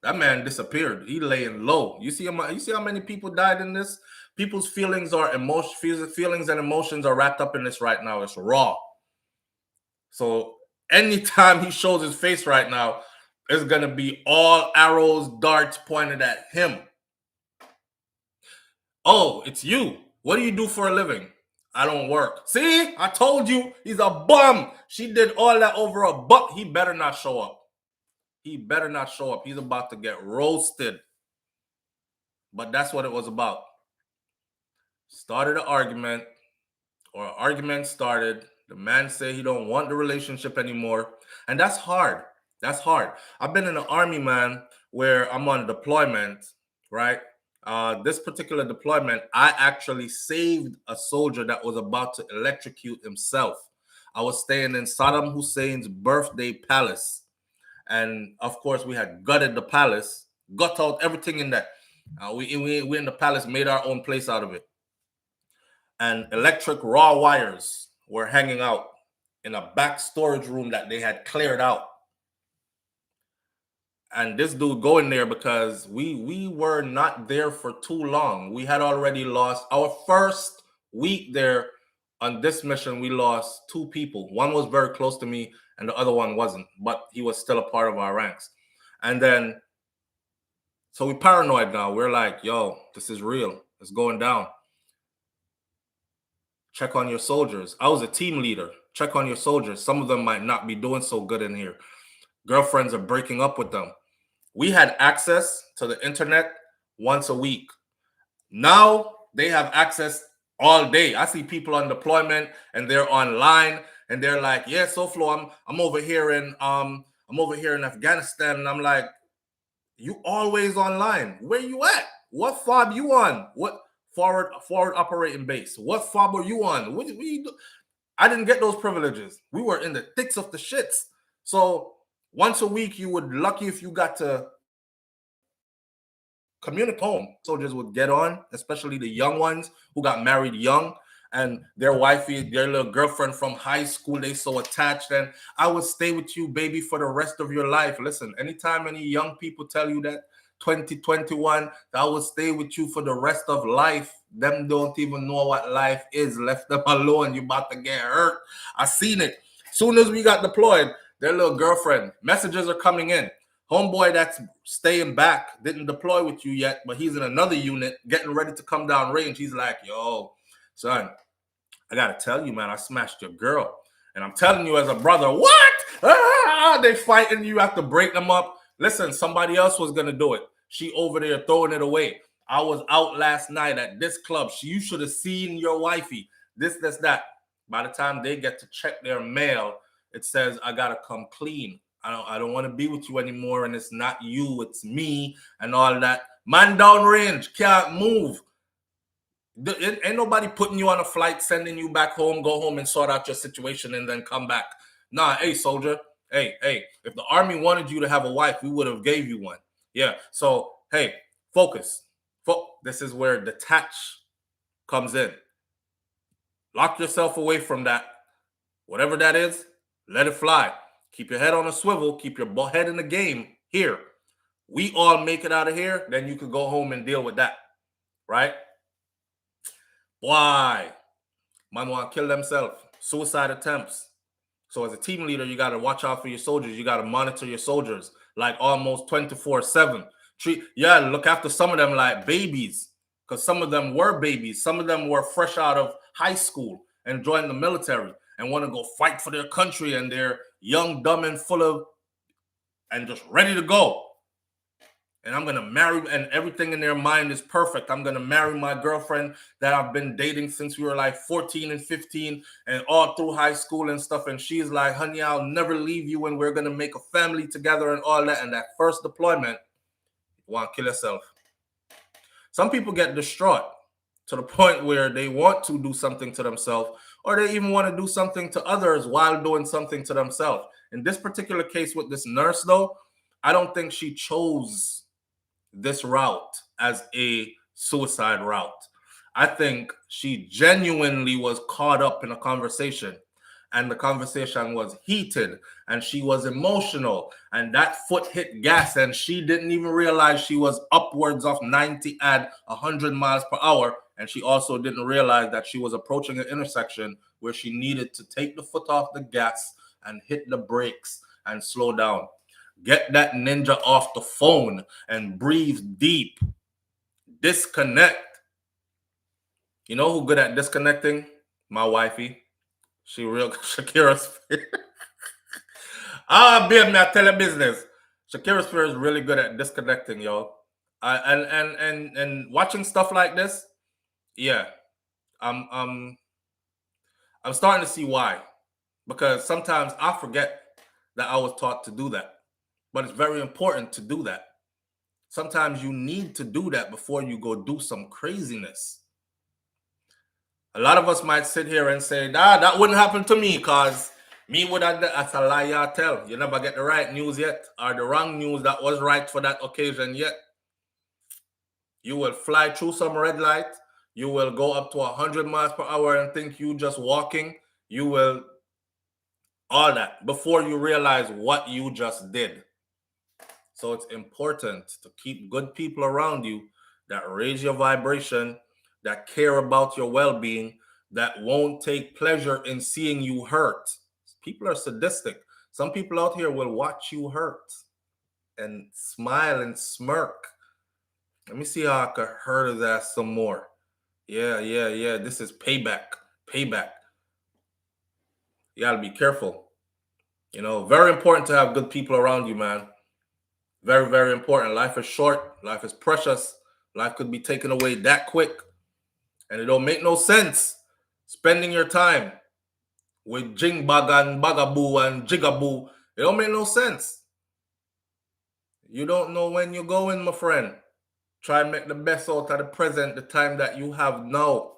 That man disappeared. He laying low. You see how many people died in this? People's feelings and emotions are wrapped up in this right now. It's raw. So anytime he shows his face right now, it's gonna be all arrows, darts pointed at him. Oh, it's you. What do you do for a living? I don't work. See, I told you, he's a bum. She did all that over a buck. He better not show up. He better not show up. He's about to get roasted. But that's what it was about. Started an argument, or an argument started. The man said he don't want the relationship anymore. And that's hard. That's hard. I've been in the army, man, where I'm on deployment, right? This particular deployment, I actually saved a soldier that was about to electrocute himself. I was staying in Saddam Hussein's birthday palace. And of course, we had gutted the palace, gut out everything in that. We in the palace, made our own place out of it. And electric raw wires were hanging out in a back storage room that they had cleared out. And this dude going there because we were not there for too long. We had already lost our first week there on this mission. We lost 2 people. One was very close to me and the other one wasn't, but he was still a part of our ranks. And then, so we paranoid now. We're like, yo, this is real. It's going down. Check on your soldiers. I was a team leader. Check on your soldiers. Some of them might not be doing so good in here. Girlfriends are breaking up with them. We had access to the internet once a week. Now they have access all day. I see people on deployment and they're online and they're like, yeah, SouFlo, I'm over here in Afghanistan. And I'm like, you always online. Where you at? What fob you on? What forward operating base? What fob are you on? What you do? I didn't get those privileges. We were in the thicks of the shits. So once a week, you would lucky if you got to communicate home. Soldiers would get on, especially the young ones who got married young, and their wifey, their little girlfriend from high school, they so attached. And I would stay with you, baby, for the rest of your life. Listen, anytime any young people tell you that 2021, I will stay with you for the rest of life, them don't even know what life is. Left them alone. You about to get hurt. I seen it. Soon as we got deployed, their little girlfriend, messages are coming in. Homeboy that's staying back, didn't deploy with you yet, but he's in another unit, getting ready to come down range. He's like, yo, son, I got to tell you, man, I smashed your girl. And I'm telling you as a brother, what? They fighting, you have to break them up. Listen, somebody else was going to do it. She over there throwing it away. I was out last night at this club. You should have seen your wifey. This, that. By the time they get to check their mail, it says, I got to come clean. I don't want to be with you anymore. And it's not you, it's me and all that. Man down range, can't move. Ain't nobody putting you on a flight, sending you back home, go home and sort out your situation and then come back. Nah, hey, soldier. Hey, if the army wanted you to have a wife, we would have gave you one. Yeah, so, hey, focus. This is where detach comes in. Lock yourself away from that. Whatever that is, let it fly. Keep your head on a swivel. Keep your head in the game here. We all make it out of here, then you could go home and deal with that, right? Why? Man want to kill themselves. Suicide attempts. So as a team leader, you got to watch out for your soldiers. You got to monitor your soldiers like almost 24/7. Look after some of them like babies, because some of them were babies. Some of them were fresh out of high school and joined the military and want to go fight for their country, and they're young, dumb, and full of, and just ready to go. And I'm going to marry, and everything in their mind is perfect. I'm going to marry my girlfriend that I've been dating since we were like 14 and 15 and all through high school and stuff. And she's like, honey, I'll never leave you, and we're going to make a family together and all that. And that first deployment, you want to kill yourself. Some people get distraught to the point where they want to do something to themselves, or they even want to do something to others while doing something to themselves. In this particular case with this nurse, though, I don't think she chose this route as a suicide route. I think she genuinely was caught up in a conversation, and the conversation was heated, and she was emotional, and that foot hit gas, and she didn't even realize she was upwards of 90 at 100 miles per hour, and she also didn't realize that she was approaching an intersection where she needed to take the foot off the gas and hit the brakes and slow down. Get that ninja off the phone and breathe deep. Disconnect. You know who good at disconnecting? My wifey. She real Shakira Spears. Babe, me I tell you business. Shakira Spears is really good at disconnecting, yo. And watching stuff like this, yeah. I'm starting to see why. Because sometimes I forget that I was taught to do that. But it's very important to do that. Sometimes you need to do that before you go do some craziness. A lot of us might sit here and say, that wouldn't happen to me because me would have, that's a lie you tell. You never get the right news yet or the wrong news that was right for that occasion yet. You will fly through some red light. You will go up to 100 miles per hour and think you just walking. You will, all that before you realize what you just did. So it's important to keep good people around you that raise your vibration, that care about your well-being, that won't take pleasure in seeing you hurt. People are sadistic. Some people out here will watch you hurt and smile and smirk. Let me see how I could hurt his ass some more. Yeah. This is payback. Payback. You gotta be careful. You know, very important to have good people around you, man. Very, very important. Life is short. Life is precious. Life could be taken away that quick. And it don't make no sense spending your time with jingbag and bagaboo and jigaboo. It don't make no sense. You don't know when you're going, my friend. Try and make the best out of the present, the time that you have now.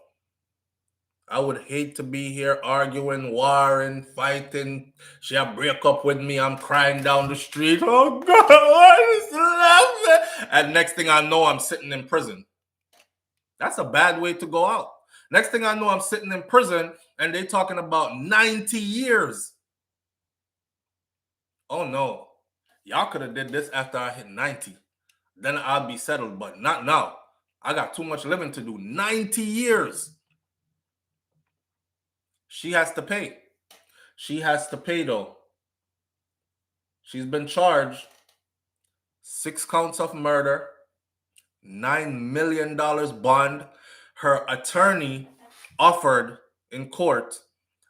I would hate to be here arguing, warring, fighting. She'll break up with me. I'm crying down the street. Oh, God, what is that? And next thing I know, I'm sitting in prison. That's a bad way to go out. Next thing I know, I'm sitting in prison and they're talking about 90 years. Oh, no. Y'all could have did this after I hit 90. Then I'll be settled, but not now. I got too much living to do. 90 years. She has to pay. She has to pay, though. She's been charged 6 counts of murder, $9 million bond. Her attorney offered in court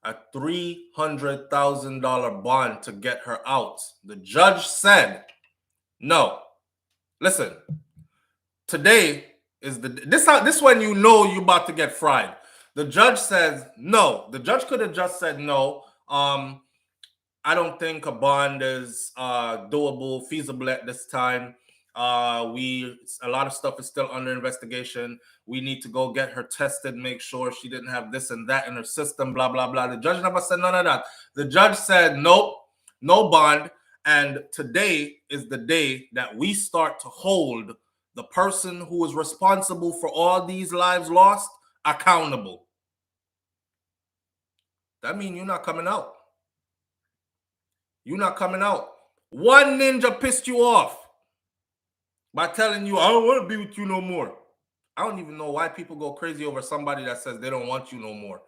a $300,000 bond to get her out. The judge said, no. Listen, today is this when you know you're about to get fried. The judge says no. The judge could have just said no. I don't think a bond is doable, feasible at this time. A lot of stuff is still under investigation. We need to go get her tested, make sure she didn't have this and that in her system, blah, blah, blah. The judge never said none of that. The judge said, nope, no bond. And today is the day that we start to hold the person who is responsible for all these lives lost accountable. That means you're not coming out. You're not coming out. One ninja pissed you off by telling you, I don't want to be with you no more. I don't even know why people go crazy over somebody that says they don't want you no more.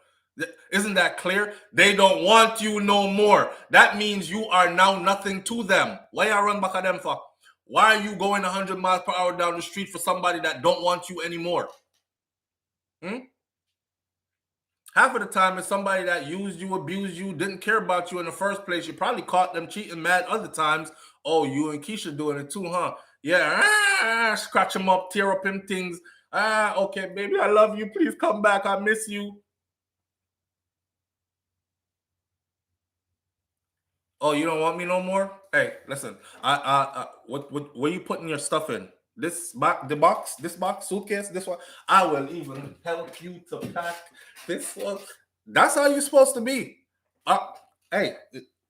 Isn't that clear? They don't want you no more. That means you are now nothing to them. Why you run back at them for? Why are you going 100 miles per hour down the street for somebody that don't want you anymore? Half of the time, it's somebody that used you, abused you, didn't care about you in the first place. You probably caught them cheating mad other times. Oh, you and Keisha doing it too, huh? Yeah, scratch him up, tear up him things. Okay, baby, I love you. Please come back. I miss you. Oh, you don't want me no more? Hey, listen. What where you putting your stuff in? This box, suitcase, this one. I will even help you to pack this one. That's how you're supposed to be. Hey,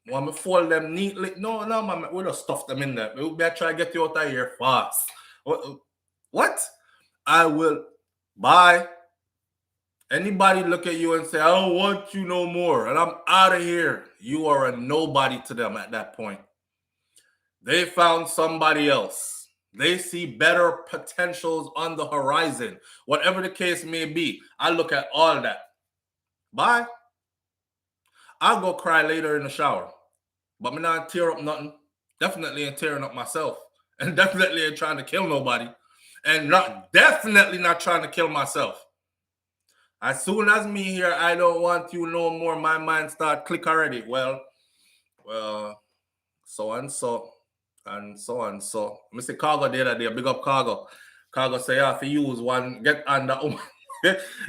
want me to fold them neatly? No, man. We'll just stuff them in there. We'll better try to get you out of here fast. What? I will. Bye. Anybody look at you and say, I don't want you no more, and I'm out of here, you are a nobody to them at that point. They found somebody else. They see better potentials on the horizon. Whatever the case may be, I look at all that. Bye. I'll go cry later in the shower. But me not tear up nothing. Definitely ain't tearing up myself. And definitely ain't trying to kill nobody. And definitely not trying to kill myself. As soon as me hear, I don't want you no more, my mind start click already. Well, so and so. And so and so. Mr. Cargo the other day, big up Cargo. Cargo say you have to use one, get under woman.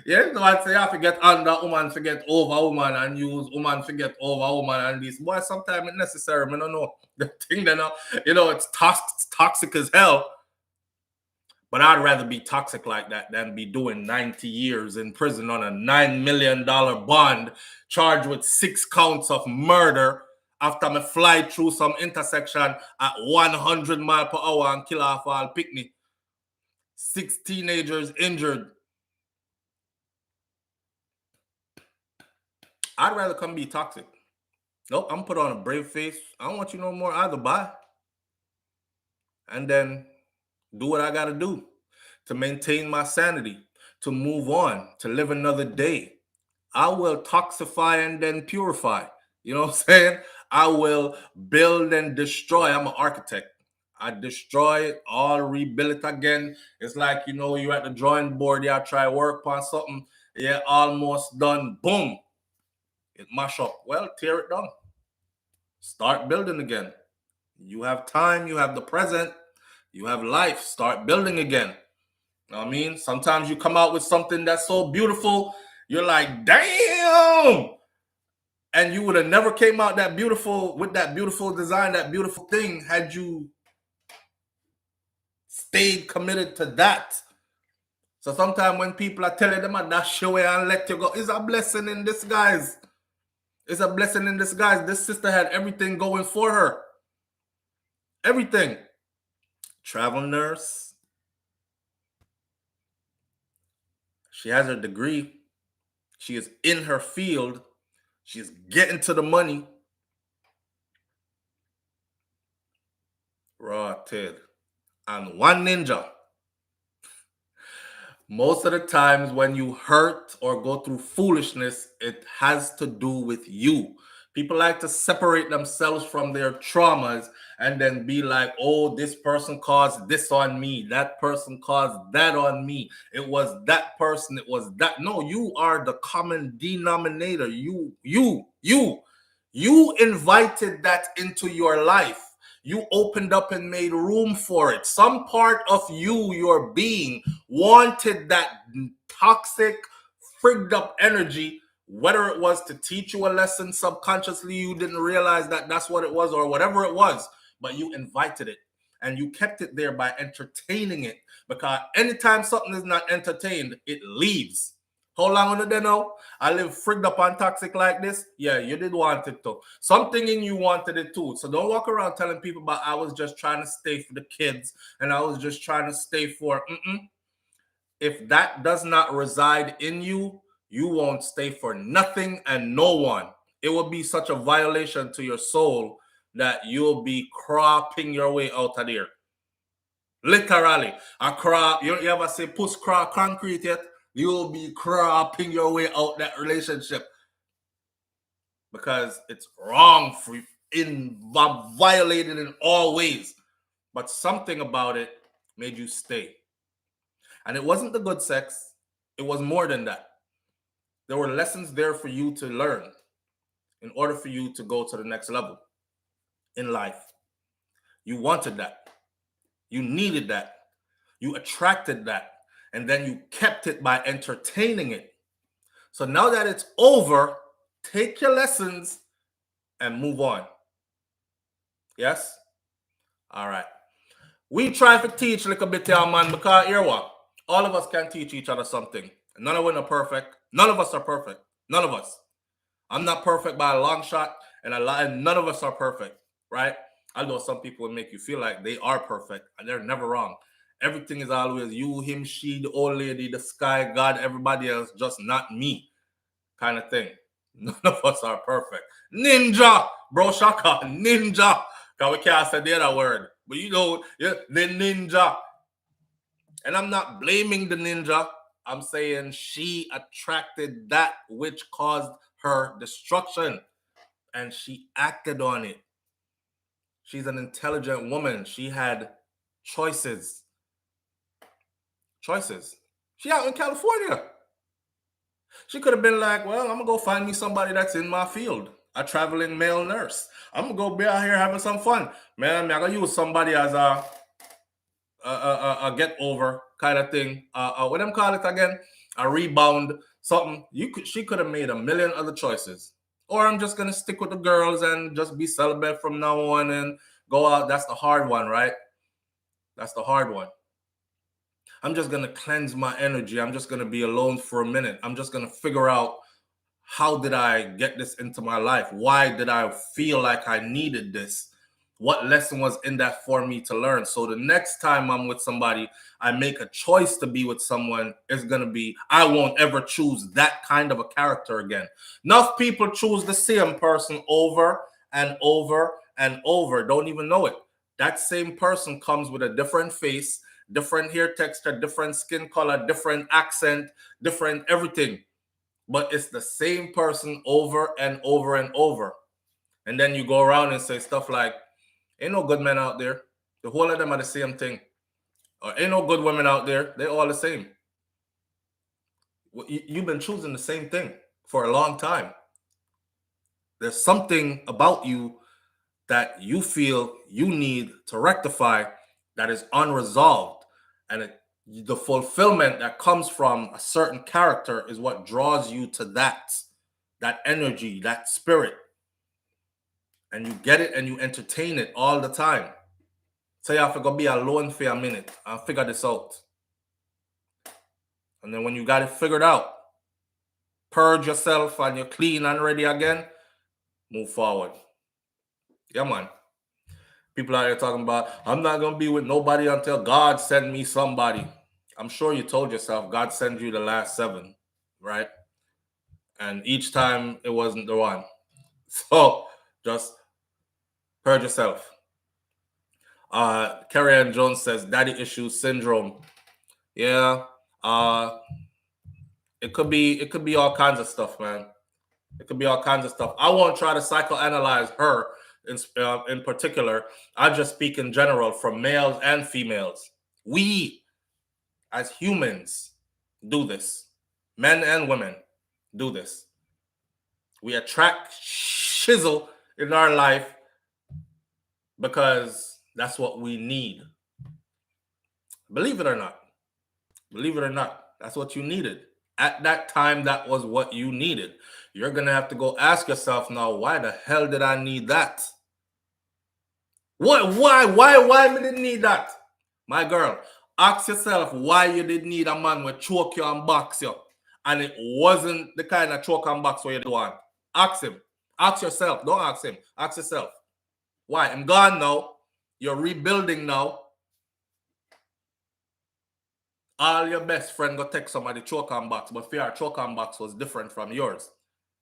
Yeah, no, I say you have to get under woman to get over woman and use woman to get over woman. And this boy, sometimes it's necessary. I don't know. The thing that it's toxic as hell. But I'd rather be toxic like that than be doing 90 years in prison on a $9 million bond, charged with 6 counts of murder after me fly through some intersection at 100 miles per hour and kill off all picnic. 6 teenagers injured. I'd rather come be toxic. Nope, I'm put on a brave face. I don't want you no more either. Bye. And then do what I got to do to maintain my sanity, to move on, to live another day. I will toxify and then purify. You know what I'm saying? I will build and destroy. I'm an architect. I destroy it, all rebuild it again. It's like, you're at the drawing board, you try work on something, yeah, almost done, boom, it mash up. Well, tear it down. Start building again. You have time, you have the present, you have life. Start building again. You know what I mean? Sometimes you come out with something that's so beautiful, you're like, damn! And you would have never came out that beautiful with that beautiful design, that beautiful thing, had you stayed committed to that. So sometimes when people are telling them to dash away and let you go, it's a blessing in disguise. It's a blessing in disguise. This sister had everything going for her. Everything. Travel nurse. She has her degree. She is in her field. She's getting to the money. Raw Ted. And one ninja. Most of the times when you hurt or go through foolishness, it has to do with you. People like to separate themselves from their traumas and then be like, oh, this person caused this on me. That person caused that on me. It was that person. It was that. No, you are the common denominator. You invited that into your life. You opened up and made room for it. Some part of you, your being, wanted that toxic, frigged up energy, whether it was to teach you a lesson subconsciously, you didn't realize that that's what it was, or whatever it was, but you invited it and you kept it there by entertaining it, because anytime something is not entertained, it leaves. How long on the know? I live frigged up and toxic like this? Yeah, you did want it to. Something in you wanted it too. So don't walk around telling people about I was just trying to stay for the kids and I was just trying to stay for. If that does not reside in you, you won't stay for nothing and no one. It will be such a violation to your soul that you'll be crawling your way out of there. Literally. A crop. You ever say puss crawl concrete yet? You'll be crawling your way out that relationship because it's wrong for you, violated in all ways. But something about it made you stay. And it wasn't the good sex. It was more than that. There were lessons there for you to learn in order for you to go to the next level in life. You wanted that. You needed that. You attracted that. And then you kept it by entertaining it. So now that it's over, take your lessons and move on. Yes? All right. We try to teach a little bit here, man, because here what? All of us can teach each other something. None of us are perfect. None of us are perfect. None of us. I'm not perfect by a long shot, and none of us are perfect, right? I know some people will make you feel like they are perfect, and they're never wrong. Everything is always you, him, she, the old lady, the sky, God, everybody else, just not me kind of thing. None of us are perfect. Ninja, bro, shaka, ninja. Because we can't say the other word. But you know, yeah, the ninja. And I'm not blaming the ninja. I'm saying she attracted that which caused her destruction. And she acted on it. She's an intelligent woman. She had choices. She out in California. She could have been like, well, I'm going to go find me somebody that's in my field, a traveling male nurse. I'm going to go be out here having some fun. Man, I'm going to use somebody as a get over kind of thing. What them call it again? A rebound, something. She could have made a million other choices. Or I'm just going to stick with the girls and just be celibate from now on and go out. That's the hard one, right? That's the hard one. I'm just going to cleanse my energy. I'm just going to be alone for a minute. I'm just going to figure out, how did I get this into my life? Why did I feel like I needed this? What lesson was in that for me to learn? So the next time I'm with somebody, I make a choice to be with someone, it's going to be, I won't ever choose that kind of a character again. Enough people choose the same person over and over and over. Don't even know it. That same person comes with a different face, different hair texture, different skin color, different accent, different everything. But it's the same person over and over and over. And then you go around and say stuff like, ain't no good men out there. The whole of them are the same thing. Or ain't no good women out there. They're all the same. You've been choosing the same thing for a long time. There's something about you that you feel you need to rectify that is unresolved. And the fulfillment that comes from a certain character is what draws you to that energy, that spirit. And you get it and you entertain it all the time. So you have to go be alone for a minute and figure this out. And then when you got it figured out, purge yourself and you're clean and ready again, move forward. Yeah, man. People out here talking about, I'm not going to be with nobody until God send me somebody. I'm sure you told yourself God sent you the last 7, right? And each time it wasn't the one. So just purge yourself. Carrie Ann Jones says, daddy issues syndrome. Yeah. It could be all kinds of stuff, man. It could be all kinds of stuff. I won't try to psychoanalyze her in particular. I just speak in general from males and females. We, as humans, do this. Men and women do this. We attract shizzle in our life because that's what we need. Believe it or not. Believe it or not, that's what you needed. At that time, that was what you needed. You're going to have to go ask yourself now, why the hell did I need that? What? Why me didn't need that? My girl, ask yourself why you didn't need a man with choke you and box you. And it wasn't the kind of choke and box where you want. Ask him. Ask yourself. Don't ask him. Ask yourself. Why? I'm gone now. You're rebuilding now. All your best friend go take somebody choke and box, but fear choke and box was different from yours.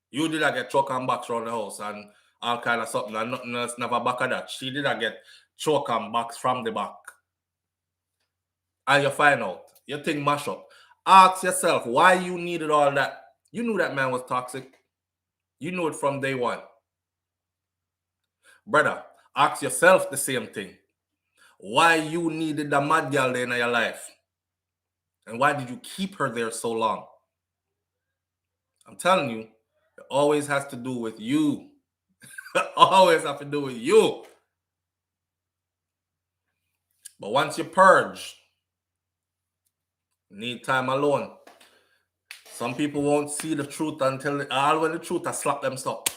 You did not get choke and box around the house and all kind of something, and nothing else never back of that. She did not get choke and box from the back. And you find out. Your thing mash up. Ask yourself why you needed all that. You knew that man was toxic. You knew it from day one. Brother, ask yourself the same thing. Why you needed the mad girl in your life? And why did you keep her there so long? I'm telling you, it always has to do with you. Always have to do with you. But once you purge, you need time alone. Some people won't see the truth until all when the truth has slapped them stop.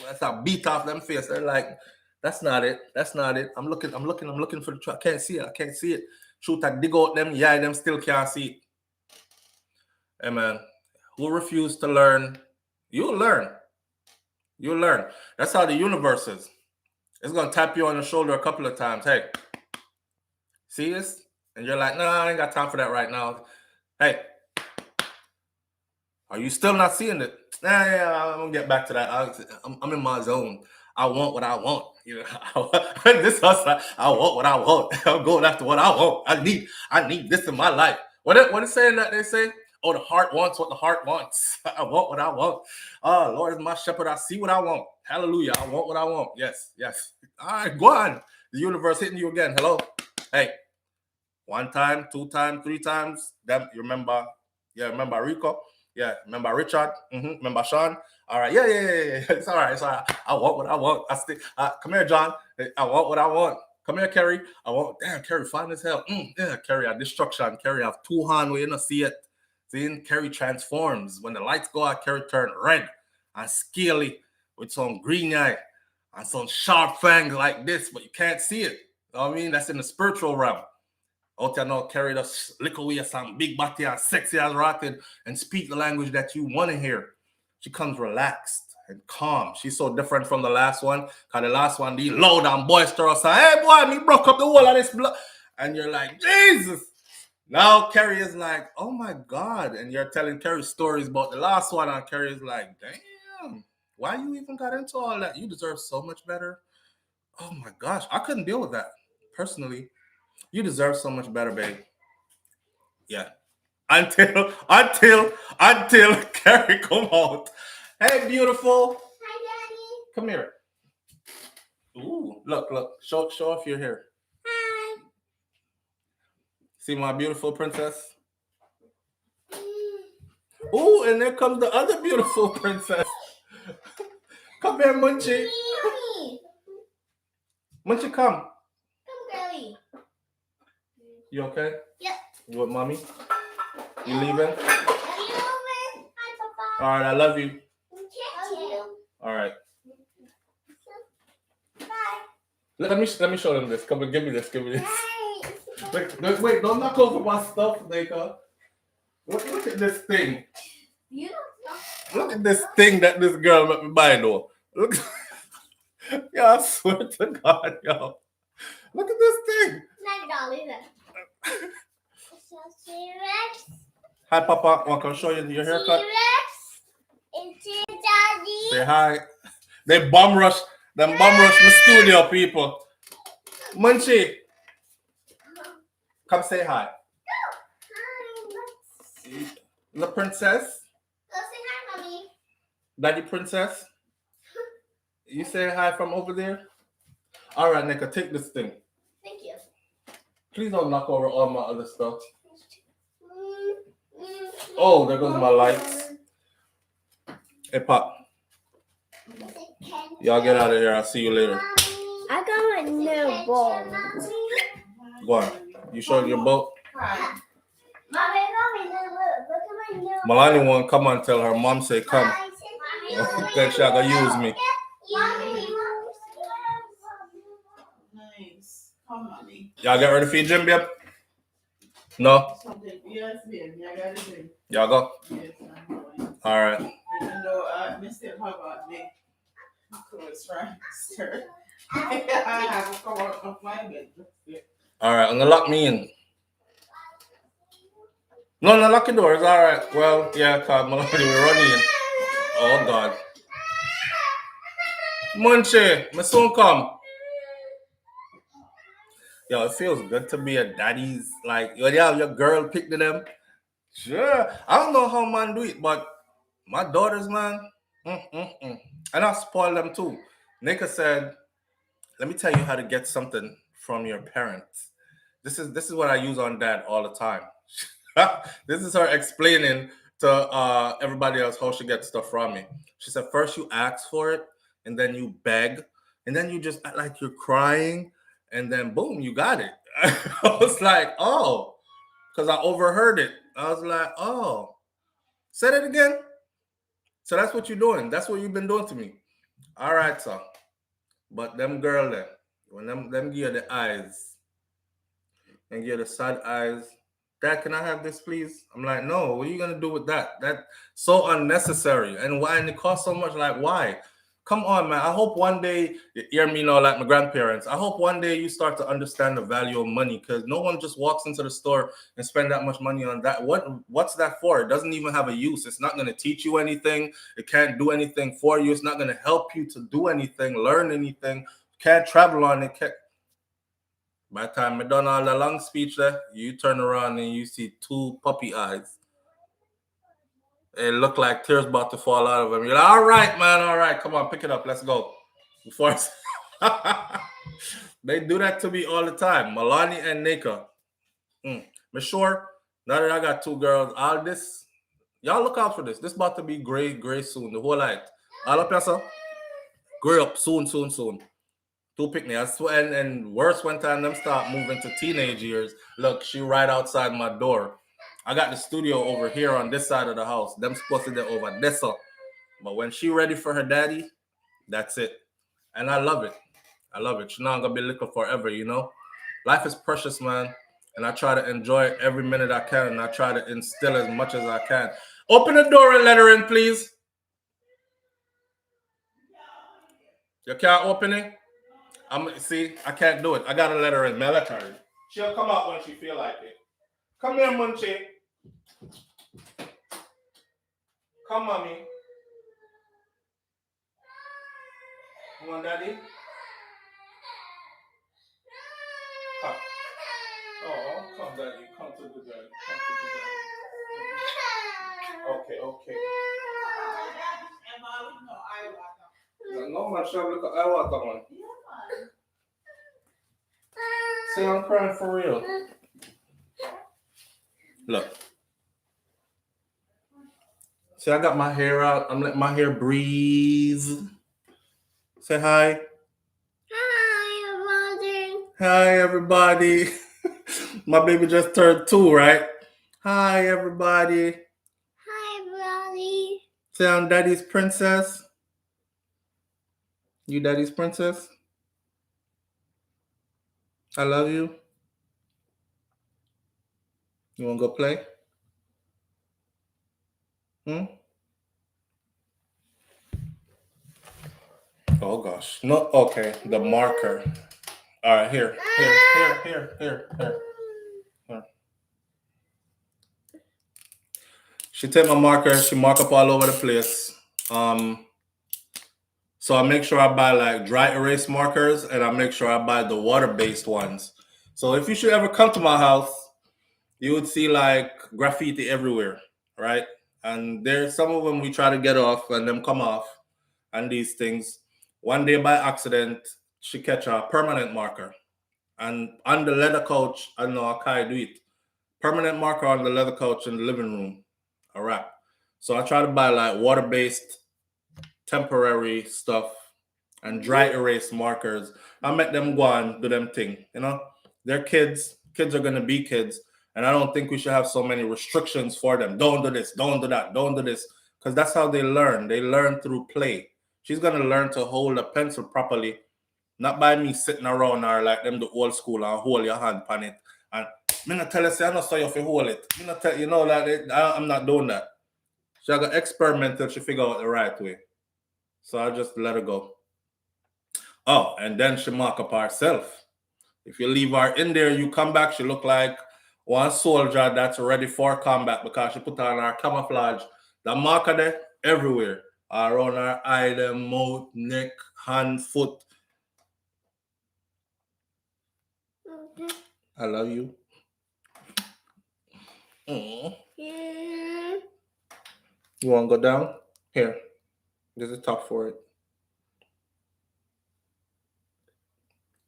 That's a beat off them face. They're like, that's not it. That's not it. I'm looking for the truth. I can't see it. Truth I dig out them, yeah, them still can't see it. Hey man, who refuse to learn, you'll learn. You'll learn. That's how the universe is. It's gonna tap you on the shoulder a couple of times. Hey, see this? and you're like, no, I ain't got time for that right now. Hey, are you still not seeing it? Yeah, I'm gonna get back to that. I'm in my zone. I want what I want. You know, this hustle. I want what I want. I'm going after what I want. I need this in my life. What is saying that they say? Oh, the heart wants what the heart wants. I want what I want. Oh, Lord is my shepherd. I see what I want. Hallelujah. I want what I want. Yes, yes. All right, go on. The universe hitting you again. Hello. Hey. 1 time, 2 times, 3 times. Them, you remember? Yeah, remember Rico? Yeah, remember Richard? Remember Sean? All right, yeah. It's all right, it's all right. I want what I want. Come here, John. I want what I want. Come here, Kerry. Damn, Kerry, fine as hell. Yeah, Kerry, a destruction. Kerry have 2 hands where you don't see it. See, Kerry transforms. When the lights go out, Kerry turn red and scaly with some green eye and some sharp fangs like this, but you can't see it. You know what I mean? That's in the spiritual realm. Out there now, carry the little way some big body and sexy as rotten and speak the language that you want to hear. She comes relaxed and calm. She's so different from the last one. Because the last one, the loud and boisterous. Hey, boy, me broke up the whole of this blood. And you're like, Jesus. Now Carrie is like, oh my God. And you're telling Carrie stories about the last one. And Carrie is like, damn, why you even got into all that? You deserve so much better. Oh my gosh, I couldn't deal with that personally. You deserve so much better, babe. Yeah. Until Carrie come out. Hey, beautiful. Hi, Daddy. Come here. Ooh, look. Show off your hair. Hi. See my beautiful princess? Ooh, and there comes the other beautiful princess. Come here, Munchie. Munchie, come. Come, girlie. You okay? Yep. You with mommy? You leaving? Are you over? Hi, Papa. All right, I love you. Love you. All right. Bye. Let me show them this. Come on, give me this. Nice. Wait, don't knock over my stuff, Nika. Look at this thing. You don't Look at this thing that this girl let me buy, though. Look. Yeah, I swear to God, yo. Look at this thing. $9. So, T-Rex. Hi, Papa. Want to show you your haircut? T-Rex. It's your daddy. Say hi. They bum rush my studio, people. Munchie, come say hi. Hi. The princess. Go say hi, Mommy. Daddy princess. You say hi from over there? All right, Nika, take this thing. Thank you. Please don't knock over all my other stuff. Oh, there goes my lights. Hey, Pop. Y'all get out of here. I'll see you later. I got a new bowl. Go on. You showed your boat? Mommy, look at my new Melanie won't come and tell her mom say come. Then she gonna use me. Nice. Come, mommy. Y'all get ready for your gym, babe? No? Something. Yes, babe. I got it in. Y'all go? Yes, I'm going. All right. Even though I still have my clothes right sir. I have to come out of my bed. All right. I'm gonna lock me in. No, lock the door. It's all right. Well, yeah, cause Melanie will run in. Oh God. Munchie, my son come. Yo, it feels good to be a daddy's, like, yo, your girl picked them. Sure. I don't know how man do it, but my daughters, man, and I spoil them too. Nika said, let me tell you how to get something from your parents. This is what I use on dad all the time. This is her explaining to everybody else how she gets stuff from me. She said, first you ask for it, and then you beg, and then you just act like you're crying, and then boom, you got it. I was like, oh, because I overheard it. I was like, oh, say it again. So that's what you're doing. That's what you've been doing to me. All right, so. But them girl there, when them give you the eyes, and give you the sad eyes, Dad, can I have this, please? I'm like, no, what are you going to do with that? That's so unnecessary. And why? And it costs so much. Like, why? Come on, man. I hope one day, hear me now, like my grandparents. I hope one day you start to understand the value of money, because no one just walks into the store and spend that much money on that. What's that for? It doesn't even have a use. It's not going to teach you anything. It can't do anything for you. It's not going to help you to do anything, learn anything. Can't travel on it. By the time I done all the long speech there, you turn around and you see two puppy eyes. It looked like tears about to fall out of him. You're like, all right, man, all right, come on, pick it up, let's go. Before they do that to me all the time, Milani and Nika. Me sure, now that I got two girls, all this, y'all look out for this. This about to be gray soon, the whole light. All up here, sir. Gray up soon. Two picnics. And worse, one time them start moving to teenage years. Look, she right outside my door. I got the studio over here on this side of the house. Them supposed to be over this up. But when she ready for her daddy, that's it. And I love it. She's not gonna be little forever, you know? Life is precious, man. And I try to enjoy it every minute I can. And I try to instill as much as I can. Open the door and let her in, please. You can't open it? See, I can't do it. I gotta let her in. Man, let her in. She'll come out when she feel like it. Come here, Munchie. Come, mommy. You want daddy? Come. Oh, come, daddy. Come to the daddy. Okay. No, man, she'll look at eye water, man. See, I'm crying for real. Look. See, I got my hair out. I'm letting my hair breathe. Say hi. Hi, everybody. My baby just turned 2, right? Hi, everybody. Say I'm daddy's princess. You daddy's princess? I love you. You want to go play? Oh, gosh. No, okay. The marker. All right, here. She take my marker. She mark up all over the place. So I make sure I buy like dry erase markers, and I make sure I buy the water-based ones. So if you should ever come to my house, you would see like graffiti everywhere, right? And there's some of them we try to get off and them come off and these things. One day by accident, she catch a permanent marker. And on the leather couch, I know I can't do it. Permanent marker on the leather couch in the living room, a wrap. So I try to buy like water-based temporary stuff and dry erase markers. I make them go and do them thing, you know? They're kids. Kids are gonna be kids. And I don't think we should have so many restrictions for them. Don't do this, don't do that, don't do this. Because that's how they learn. They learn through play. She's gonna learn to hold a pencil properly, not by me sitting around her like them the old school and hold your hand on it. And me not tell her, say, I don't saw you if you hold it. Me not tell you know that I'm not doing that. She got experiment till she figure out the right way. So I just let her go. Oh, and then she mark up herself. If you leave her in there, you come back, she look like one soldier that's ready for combat because she put on her camouflage. The marker there everywhere. Around her eye, the mouth, neck, hand, foot. I love you. You want to go down? Here. There's a top for it.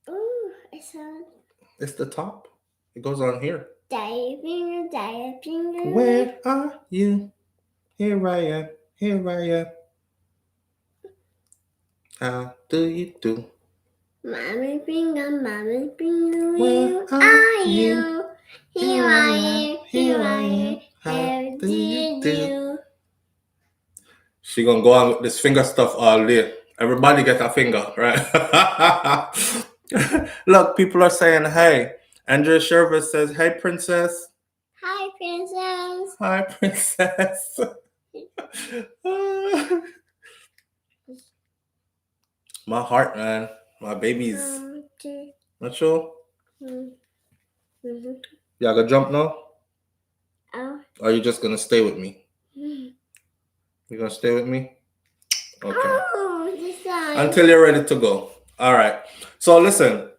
Oh, it's the top. It goes on here. Daddy finger. Where are you? Here I am. How do you do? Mommy finger. Where are you? Here I am. How do you do? She gonna go on with this finger stuff all day. Everybody get a finger, right? Look, people are saying, hey. Andrea Shervis says, hey, princess. Hi, princess. Hi, princess. my heart, man. My babies. Not sure? Mm-hmm. Y'all gonna jump now? Oh. Or are you just gonna stay with me? You gonna stay with me? Okay. Oh, this side. Until you're ready to go. All right. So listen,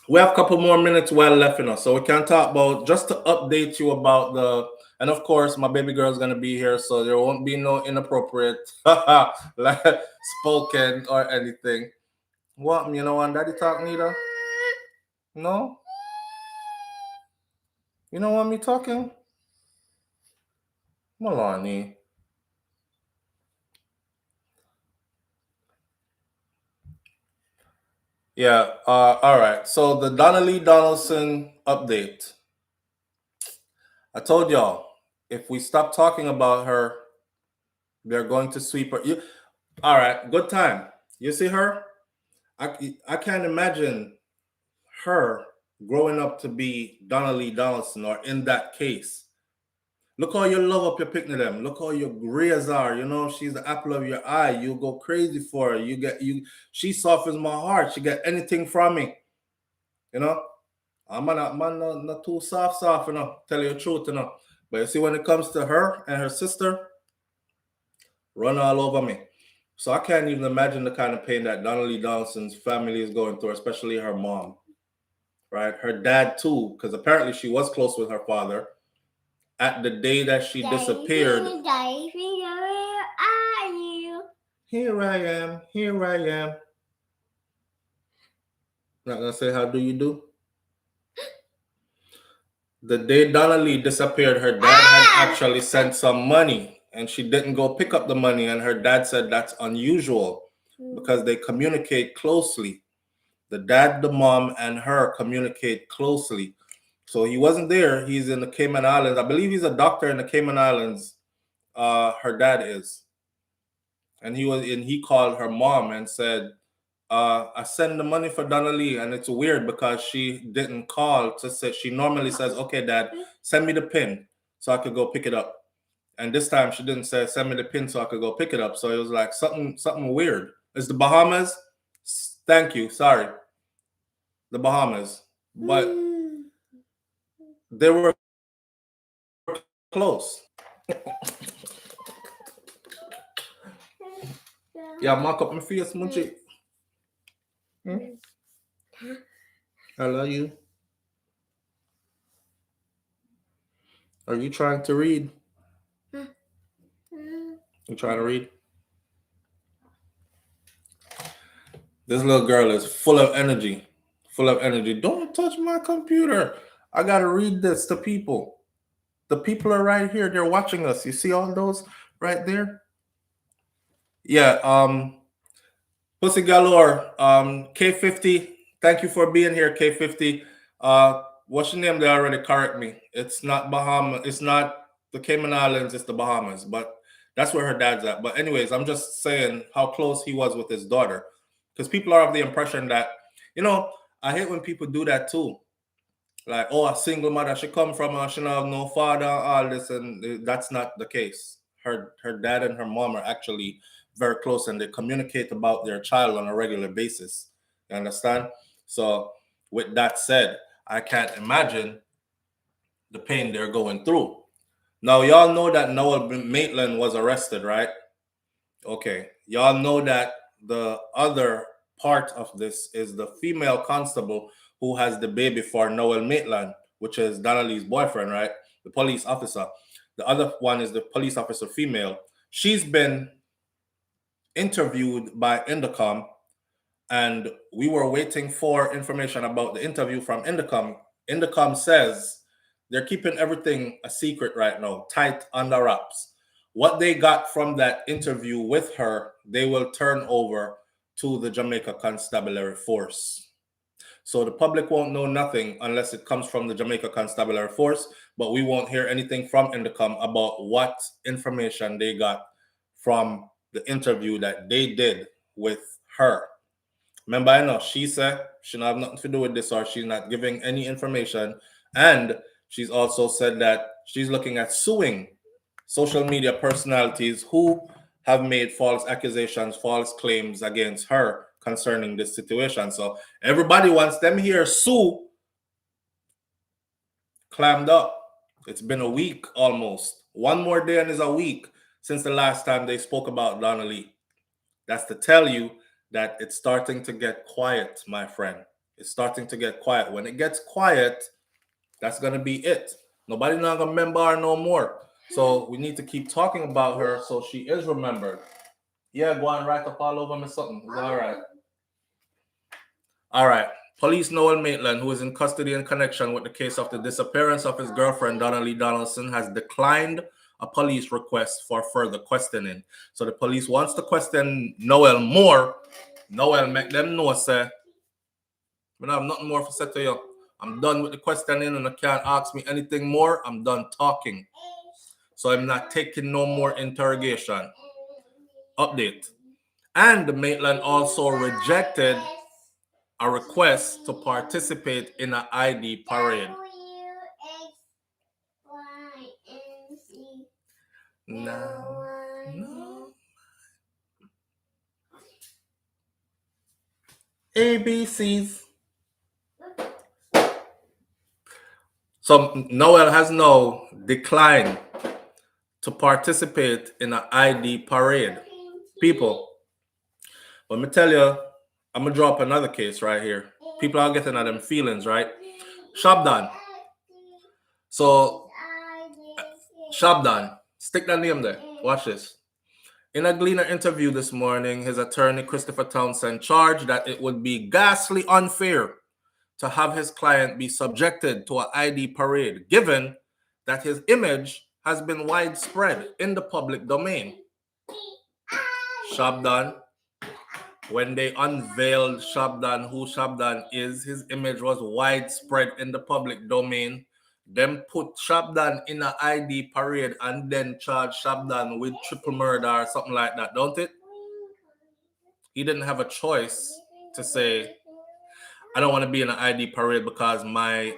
we have a couple more minutes well left in us, so we can talk about, just to update you about the, and of course my baby girl's gonna be here, so there won't be no inappropriate like spoken or anything. What, you know, want daddy talk, Nita? No? You don't want me talking? Malani. Yeah, all right. So the Donna Lee Donaldson update. I told y'all, if we stop talking about her, they're going to sweep her. All right, good time. You see her? I can't imagine her growing up to be Donna Lee Donaldson or in that case. Look how you love up your picnic them. Look how your grays are. You know, she's the apple of your eye. You go crazy for her. She softens my heart. She get anything from me. You know? I'm not too soft, you know, tell you the truth, you know. But you see, when it comes to her and her sister, run all over me. So I can't even imagine the kind of pain that Donna Lee Donaldson's family is going through, especially her mom, right? Her dad too, because apparently she was close with her father. At the day that she disappeared. Davey, where are you? Here I am. Here I am. Not gonna say how do you do? The day Donna Lee disappeared, her dad had actually sent some money, and she didn't go pick up the money, and her dad said that's unusual because they communicate closely. The dad, the mom, and her communicate closely. So he wasn't there. He's in the Cayman Islands. I believe he's a doctor in the Cayman Islands. Her dad is. And he called her mom and said, I send the money for Donna Lee, and it's weird because she didn't call to say. She normally says, okay, Dad, send me the pin so I could go pick it up. And this time she didn't say, send me the pin so I could go pick it up. So it was like something weird. It's the Bahamas. Thank you. Sorry. The Bahamas. But they were close. Yeah, mark up my face, Munchie. I love you. Are you trying to read? You trying to read? This little girl is full of energy. Full of energy. Don't touch my computer. I gotta read this to people. The people are right here. They're watching us. You see all those right there? Yeah, Pussy Galore, K50. Thank you for being here, K50. What's your name? They already correct me. It's not Bahamas. It's not the Cayman Islands. It's the Bahamas. But that's where her dad's at. But anyways, I'm just saying how close he was with his daughter, because people are of the impression that, you know, I hate when people do that too. Like, oh, a single mother, she come from her, she don't have no father, all this, and that's not the case. Her dad and her mom are actually very close, and they communicate about their child on a regular basis. You understand? So with that said, I can't imagine the pain they're going through. Now, y'all know that Noel Maitland was arrested, right? Okay. Y'all know that the other part of this is the female constable who has the baby for Noel Maitland, which is Donna Lee's boyfriend, right? The police officer. The other one is the police officer female. She's been interviewed by Indicom, and we were waiting for information about the interview from Indicom. Indicom says they're keeping everything a secret right now, tight under wraps. What they got from that interview with her, they will turn over to the Jamaica Constabulary Force. So the public won't know nothing unless it comes from the Jamaica Constabulary Force, but we won't hear anything from Indicom about what information they got from the interview that they did with her. Remember, I know she said she don't have nothing to do with this, or she's not giving any information. And she's also said that she's looking at suing social media personalities who have made false accusations, false claims against her concerning this situation. So everybody wants them here. Sue clammed up. It's been a week almost. One more day and it's a week since the last time they spoke about Donna Lee. That's to tell you that it's starting to get quiet, my friend. It's starting to get quiet. When it gets quiet, that's going to be it. Nobody not going to remember her no more. So we need to keep talking about her so she is remembered. Yeah, go and write up all over me something. It's all right. All right. Police Noel Maitland, who is in custody in connection with the case of the disappearance of his girlfriend, Donna Lee Donaldson, has declined a police request for further questioning. So the police wants to question Noel more. Noel make them know, say, but I have nothing more to say to you. I'm done with the questioning and I can't ask me anything more. I'm done talking. So I'm not taking no more interrogation. Update. And Maitland also rejected a request to participate in an ID parade. No. ABCs. So Noel has now declined to participate in an ID parade. People, let me tell you, I'm going to drop another case right here. People are getting at them feelings, right? Shabdan. So, Shabdan, stick that name there. Watch this. In a Gleaner interview this morning, his attorney, Christopher Townsend, charged that it would be ghastly unfair to have his client be subjected to an ID parade, given that his image has been widespread in the public domain. Shabdan, when they unveiled Shabdan, who Shabdan is, his image was widespread in the public domain. Them put Shabdan in an ID parade and then charge Shabdan with triple murder or something like that, don't it? He didn't have a choice to say, I don't want to be in an ID parade because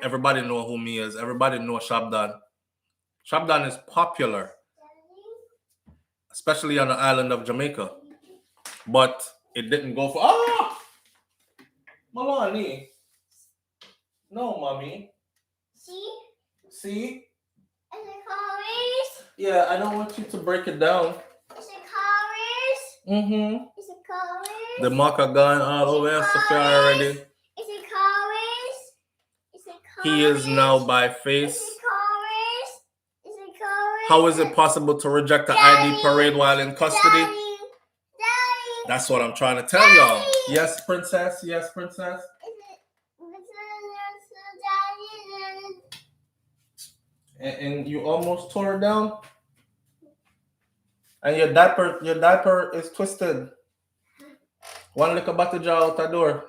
everybody know who me is. Everybody know Shabdan. Shabdan is popular, especially on the island of Jamaica. But it didn't go for... Malani. No, mommy. See? Is it colors? Yeah, I don't want you to break it down. Is it colors? Mm-hmm. Is it colors? The marker gone all over Sophia already. Is it colors? Is it colors? He is now by face. Is it colors? Is it colors? How is it possible to reject the ID parade while in custody? Daddy. That's what I'm trying to tell y'all. Yes, princess. Yes, princess. And you almost tore it down. And your diaper is twisted. One little battle jar out the door.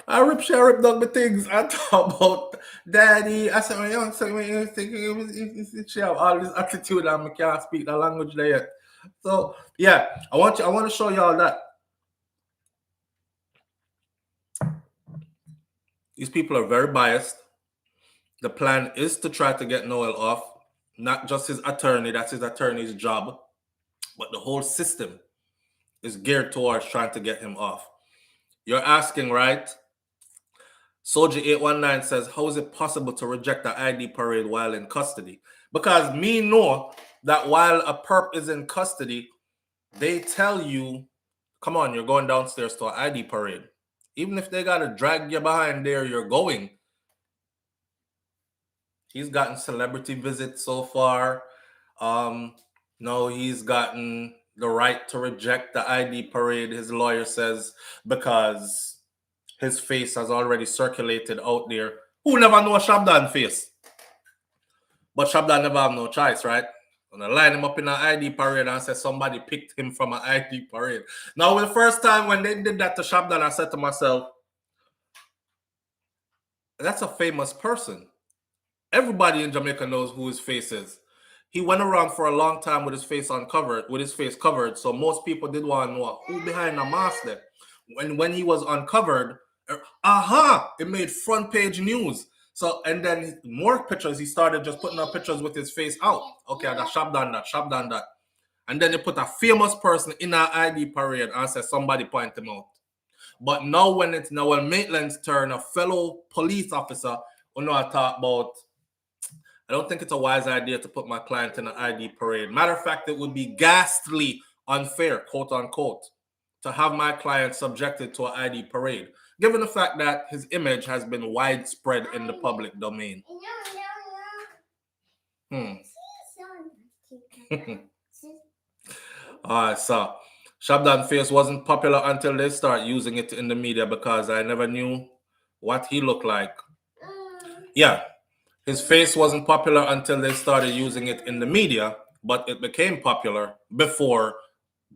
I ripped down the things. I talk about daddy. I said, she have all this attitude and I can't speak the language there yet. So yeah, I want to show y'all that. These people are very biased. The plan is to try to get Noel off, not just his attorney, that's his attorney's job, but the whole system is geared towards trying to get him off. You're asking, right? Soldier 819 says, how is it possible to reject the ID parade while in custody? Because me know that while a perp is in custody, they tell you, come on, you're going downstairs to an ID parade. Even if they got to drag you behind there, you're going. He's gotten celebrity visits so far. No, he's gotten the right to reject the ID parade, his lawyer says, because his face has already circulated out there. Who never know Shabdan face? But Shabdan never have no choice, right? And I line him up in an ID parade and say somebody picked him from an ID parade. Now, the first time when they did that to Shabdan, I said to myself, that's a famous person. Everybody in Jamaica knows who his face is. He went around for a long time with his face uncovered, with his face covered. So most people did want to know who behind the mask there. When he was uncovered, it made front page news. So, and then more pictures, he started just putting up pictures with his face out. Okay, that's Shabdan that. and then you put a famous person in an ID parade and say somebody point him out. But now when Maitland's turn, a fellow police officer, I talk about, I don't think it's a wise idea to put my client in an ID parade. Matter of fact, it would be ghastly unfair, quote unquote, to have my client subjected to an ID parade, given the fact that his image has been widespread in the public domain. So Shabdan face wasn't popular until they start using it in the media, because I never knew what he looked like. Yeah, his face wasn't popular until they started using it in the media, but it became popular before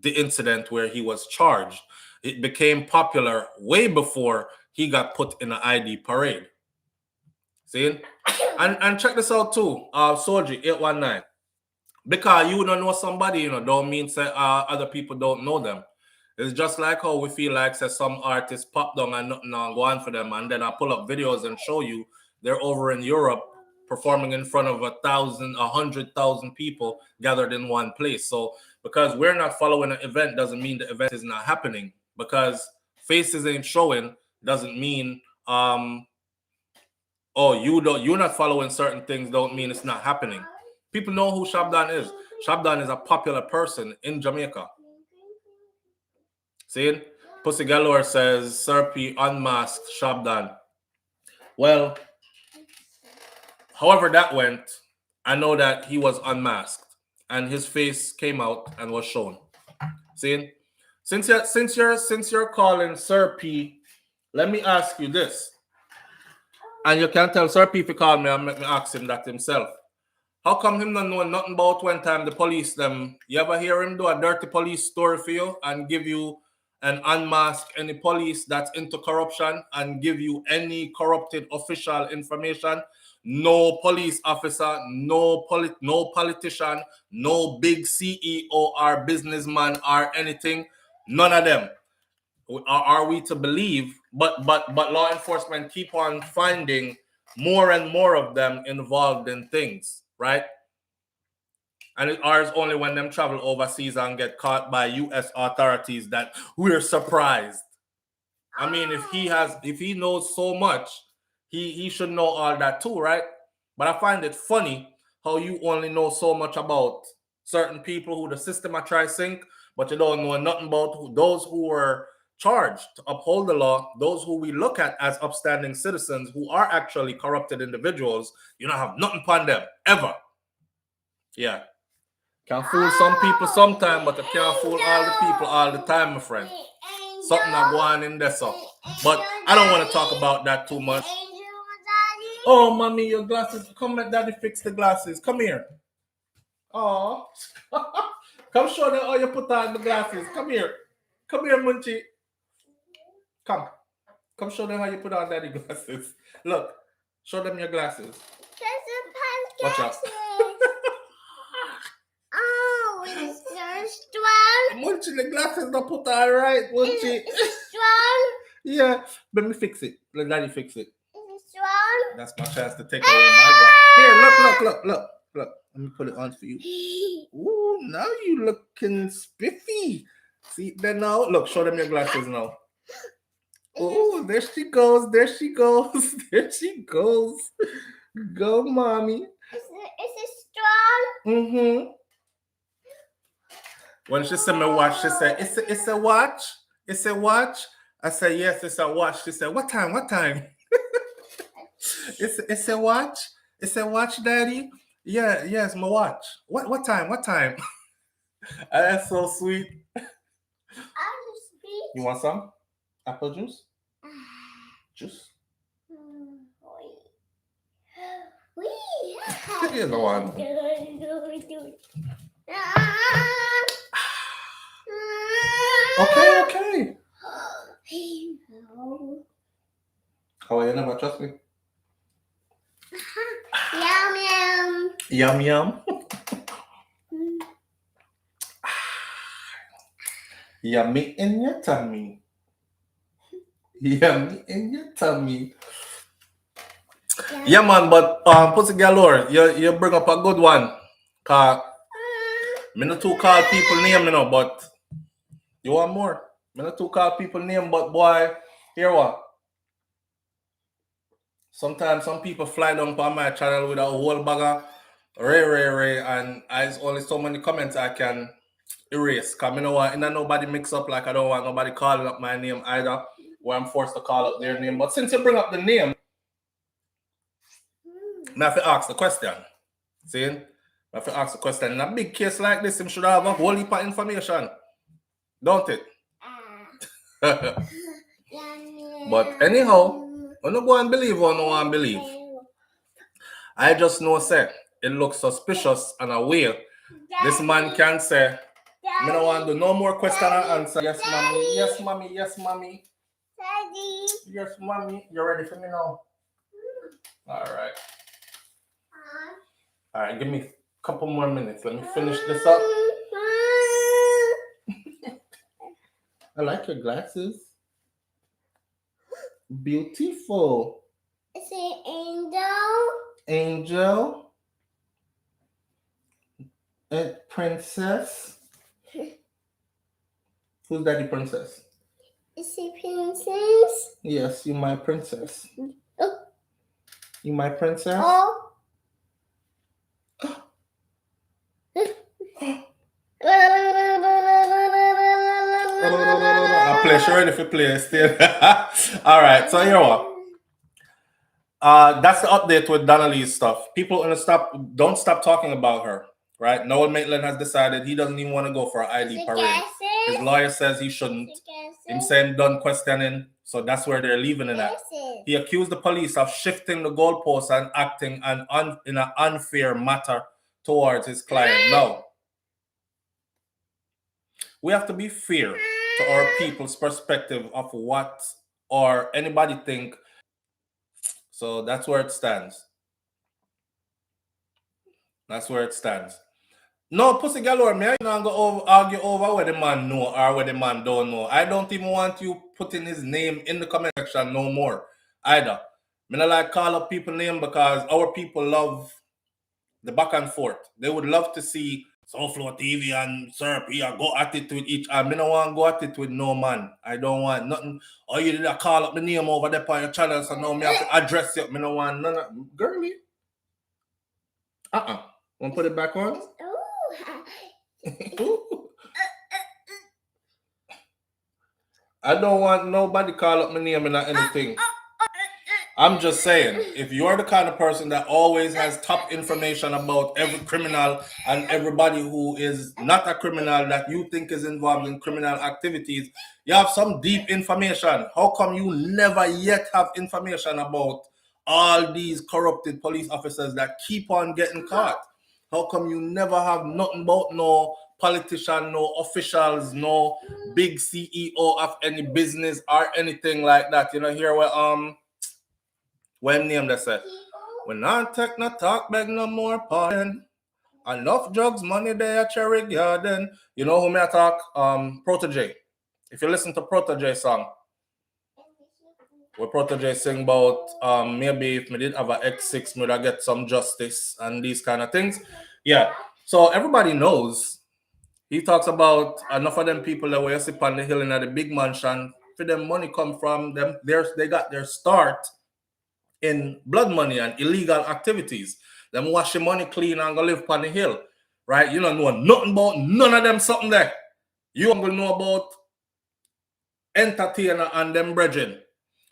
the incident where he was charged. It became popular way before he got put in an ID parade. See? And check this out too, Soji 819. Because you don't know somebody, don't mean say other people don't know them. It's just like how we feel like say some artists pop down and nothing on go on for them, and then I pull up videos and show you they're over in Europe performing in front of 100,000 people gathered in one place. So because we're not following an event doesn't mean the event is not happening. Because faces ain't showing doesn't mean you're not following certain things don't mean it's not happening. People know who Shabdan is. Shabdan is a popular person in Jamaica. See? Pussy Galore says Serpi unmasked Shabdan. Well, however that went, I know that he was unmasked and his face came out and was shown. See? Since you're calling Sir P, let me ask you this. And you can tell Sir P if you call me and make me ask him that himself. How come him not know nothing about one time the police them? You ever hear him do a dirty police story for you and give you and unmask any police that's into corruption and give you any corrupted official information? No police officer, no politician, no big CEO or businessman or anything. None of them. Are we to believe? But law enforcement keep on finding more and more of them involved in things, right? And it is only when them travel overseas and get caught by U.S. authorities that we're surprised. I mean, if he knows so much, he should know all that too, right? But I find it funny how you only know so much about certain people who the system are trying to sink, but you don't know nothing about those who were charged to uphold the law, those who we look at as upstanding citizens who are actually corrupted individuals. You don't have nothing upon them, ever. Yeah. Can fool some people sometime, but you can't fool all the people all the time, my friend. Something that go on in there, so. But I don't want to talk about that too much. Oh, mommy, your glasses. Come let daddy fix the glasses. Come here. Oh. Come show them how you put on the glasses. Come here. Come here, Munchie. Come. Come show them how you put on daddy glasses. Look. Show them your glasses. Watch out. Oh, it's so strong. Munchie, the glasses not put on right, Munchie. Is it strong? Yeah. Let me fix it. Let daddy fix it. Is it strong? That's my chance to take away my glasses. Here, look. Let me put it on for you. Ooh, now you looking spiffy. See that now? Look, show them your glasses now. Oh, there she goes. There she goes. There she goes. Go, mommy. Is it strong? Mm-hmm. When she said me watch, she said, it's a watch? It's a watch? I said, yes, it's a watch. She said, what time? It's a watch? It's a watch, daddy? Yeah, yes, my watch. What time? That's so sweet. You want some? Apple juice? Juice? Here's the one. Okay. How are you? Never trust me? Yum. Yummy in your tummy. Yeah, man, but Pussy Galore, you bring up a good one. Me not too call people name, you know, but you want more? Me not too call people name, but boy, hear what? Sometimes some people fly down on my channel with a whole bag of Ray, and there's only so many comments I can erase. Cause I don't want nobody mix up, like I don't want nobody calling up my name either, where I'm forced to call up their name. But since you bring up the name, I have to ask the question. See? I have to ask the question. In a big case like this, him should have a whole heap of information. Don't it? But anyhow, I don't go and believe or no one believe. I just know say it looks suspicious and aware. This man can say, I don't want to do no more question and answer. Yes, mommy. Yes, mommy. Yes, mommy. Daddy. Yes, mommy. You ready for me now? All right. All right, give me a couple more minutes. Let me finish this up. I like your glasses. Beautiful. Is it Angel? Angel. And Princess. Who's Daddy Princess? Is it Princess? Yes, you my princess. Oh. You my princess? Oh. I play. She ready for play still. All right, so here what? That's the update with Donna Lee's stuff. People don't stop talking about her, right? Noel Maitland has decided he doesn't even want to go for an ID parade. His lawyer says he shouldn't. Him saying done questioning, so that's where they're leaving it at. He accused the police of shifting the goalposts and acting in an unfair matter towards his client. No. We have to be fair to our people's perspective of what or anybody think. So that's where it stands. That's where it stands. No, pussy galore, me, I don't go argue over where the man know or where the man don't know. I don't even want you putting his name in the comment section no more either. Me not like call up people name because our people love the back and forth. They would love to see SouFLoTV and Sir P go at it with each. I don't want to go at it with no man. I don't want nothing. Oh, you did a call up the name over there on your channel, so now me have to address you. Me don't want none of girly. Want to put it back on? I don't want nobody call up my name and anything. I'm just saying, if you're the kind of person that always has top information about every criminal and everybody who is not a criminal that you think is involved in criminal activities, you have some deep information. How come you never yet have information about all these corrupted police officers that keep on getting caught? How come you never have nothing about no politician, no officials, no big CEO of any business or anything like that? You know, here where when name that said, when not take no talk, beg no more pardon. Enough drugs, money there at Cherry Garden. You know who may I talk? Protege. If you listen to Protege song, where Protege sing about maybe if me did have a X6, me would get some justice and these kind of things. Yeah. So everybody knows. He talks about enough of them people that were sit on the hill in the big mansion. For them money come from them. They got their start in blood money and illegal activities. Them wash your money clean and go live on the hill. Right? You don't know nothing about none of them something there. You don't know about entertainer and them brethren.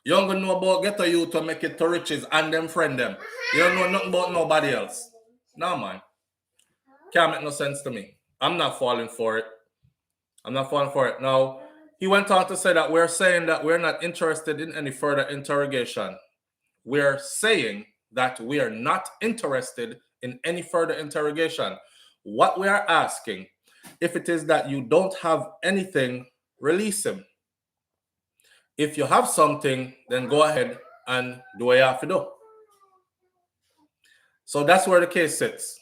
You don't know about get a youth to make it to riches and them friend them. You don't know nothing about nobody else. No, man. Can't make no sense to me. I'm not falling for it. I'm not falling for it. Now, he went on to say that we're saying that we're not interested in any further interrogation. We're saying that we are not interested in any further interrogation. What we are asking, if it is that you don't have anything, release him. If you have something, then go ahead and do what you have to do. So that's where the case sits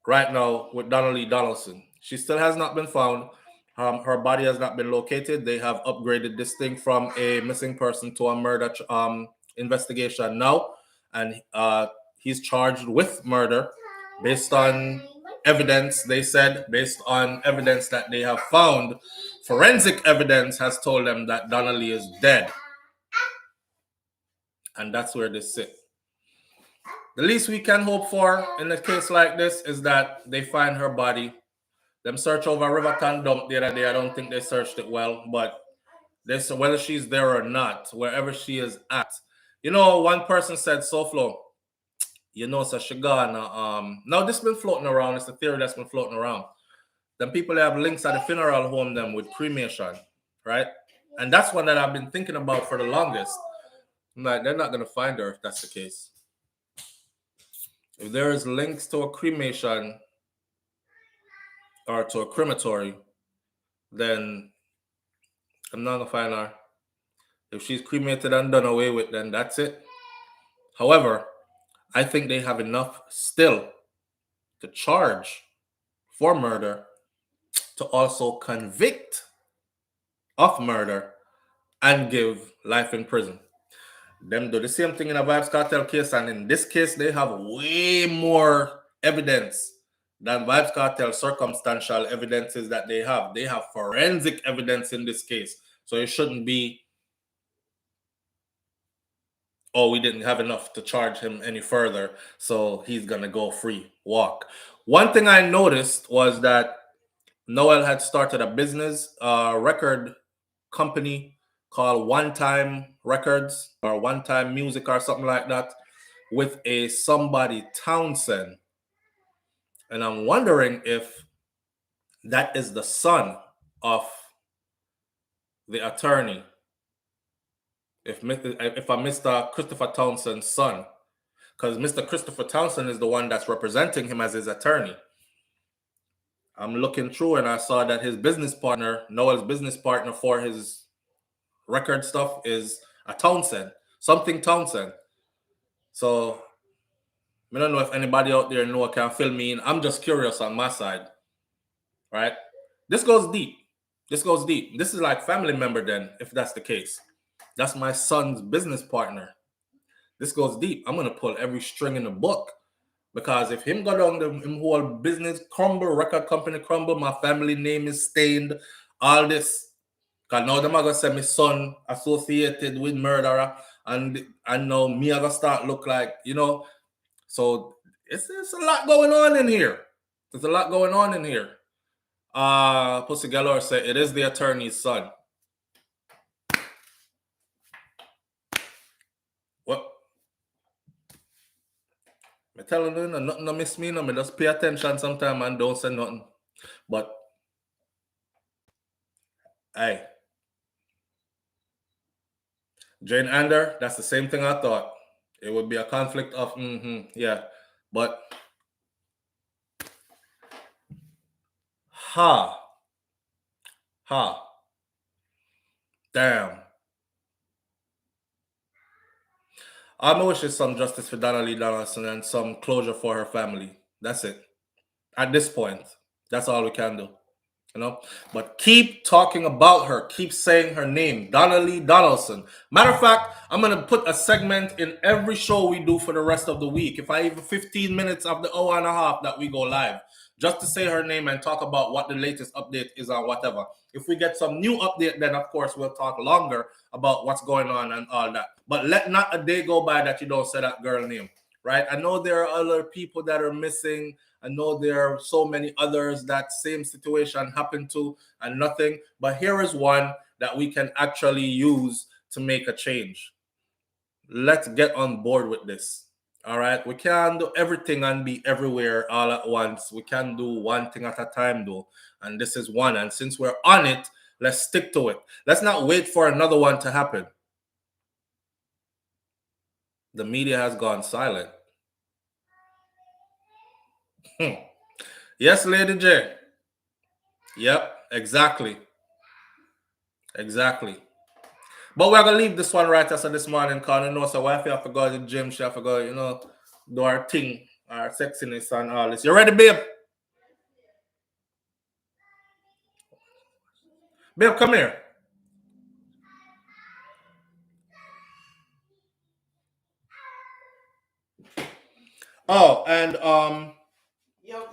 right now with Donna Lee Donaldson. She still has not been found. Her body has not been located. They have upgraded this thing from a missing person to a murder investigation now. And he's charged with murder based on evidence, they said, based on evidence that they have found, forensic evidence has told them that Donna Lee is dead. And that's where they sit. The least we can hope for in a case like this is that they find her body. Them search over Riverton Dump the other day. I don't think they searched it well, but this, whether she's there or not, wherever she is at. You know, one person said, SouFlo, you know, so she gone. Now this been floating around. It's the theory that's been floating around. Then people have links at the funeral home them with cremation, right? And that's one that I've been thinking about for the longest. I'm like, they're not gonna find her if that's the case. If there is links to a cremation or to a crematory, then I'm not gonna find her. If she's cremated and done away with, then that's it. However, I think they have enough still to charge for murder, to also convict of murder, and give life in prison. Them do the same thing in a Vibes Cartel case, and in this case, they have way more evidence than Vibes Cartel circumstantial evidences that they have. They have forensic evidence in this case. So it shouldn't be, oh, we didn't have enough to charge him any further, so he's going to go free walk. One thing I noticed was that Noel had started a business record company called One Time Records or One Time Music or something like that with a somebody Townsend. And I'm wondering if that is the son of the attorney. If a Mr. Christopher Townsend's son, because Mr. Christopher Townsend is the one that's representing him as his attorney. I'm looking through and I saw that his business partner, Noel's business partner for his record stuff, is a Townsend, something Townsend. So I don't know if anybody out there know can fill me in. I'm just curious on my side, right? This goes deep. This goes deep. This is like family member then, if that's the case. That's my son's business partner. This goes deep. I'm gonna pull every string in the book, because if him go down the whole business crumble, record company crumble, my family name is stained, all this. Because now them are going to say my son associated with murderer, and now me are going to start look like, you know. So it's a lot going on in here. There's a lot going on in here. Pussy Galore said it is the attorney's son. What? I'm telling you, nothing to miss me. No, just pay attention sometime and don't say nothing. But hey, Jane Ander, that's the same thing I thought. It would be a conflict of, yeah. But, damn. I wish it's some justice for Donna Lee Donaldson and some closure for her family. That's it. At this point, that's all we can do. You know, but keep talking about her. Keep saying her name, Donna Lee Donaldson. Matter of fact, I'm gonna put a segment in every show we do for the rest of the week. If I even 15 minutes of the hour and a half that we go live, just to say her name and talk about what the latest update is on whatever. If we get some new update, then of course we'll talk longer about what's going on and all that. But let not a day go by that you don't say that girl name, right? I know there are other people that are missing. I know there are so many others that same situation happened to and nothing. But here is one that we can actually use to make a change. Let's get on board with this. All right. We can't do everything and be everywhere all at once. We can do one thing at a time, though. And this is one. And since we're on it, let's stick to it. Let's not wait for another one to happen. The media has gone silent. Yes, Lady J. Yep, exactly. Exactly. But we're going to leave this one right after this morning, because I know so wife have to go to the gym, she have to go, you know, do our thing, our sexiness and all this. You ready, babe? Babe, come here. Oh, and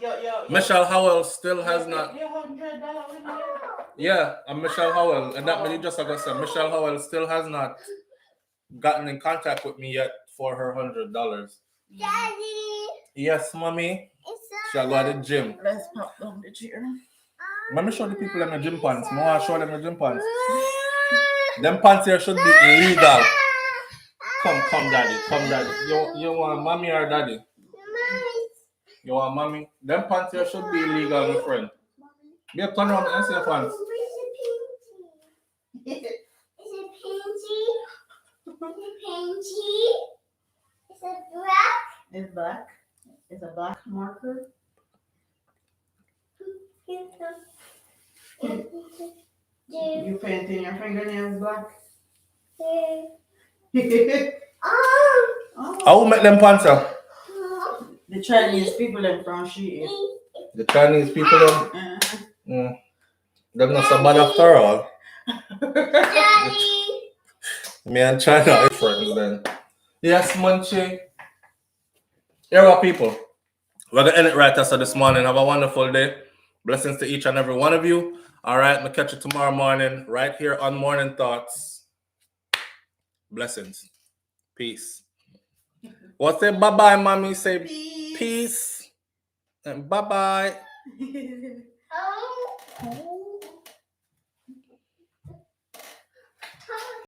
Yo. Michelle Howell still has not. Your $100 with me. Yeah, and Michelle Howell, and that many just like I said, Michelle Howell still has not gotten in contact with me yet for her $100. Daddy. Yes, mommy. Shall go to the gym. Let's pop down the chair. Let me show the people them the gym pants. I want to show them the gym pants. Them pants here should be illegal. Come, daddy. Come, daddy. You want mommy or daddy? You want mommy? Them pants here should be illegal, my friend. Be a turn around and see your pants. Is it painty? Is it black? It's black. It's a black marker. You painting your fingernails black? Oh. I will make them pants up. The Chinese people in from she is. The Chinese people them. Them not so bad after all. Daddy. Me and China are friends then. Yes, Munchie. Here are people. We're going to end it right after this morning. Have a wonderful day. Blessings to each and every one of you. All right, I'll catch you tomorrow morning right here on Morning Thoughts. Blessings. Peace. Well, say bye-bye, mommy. Say peace. And bye-bye. Oh.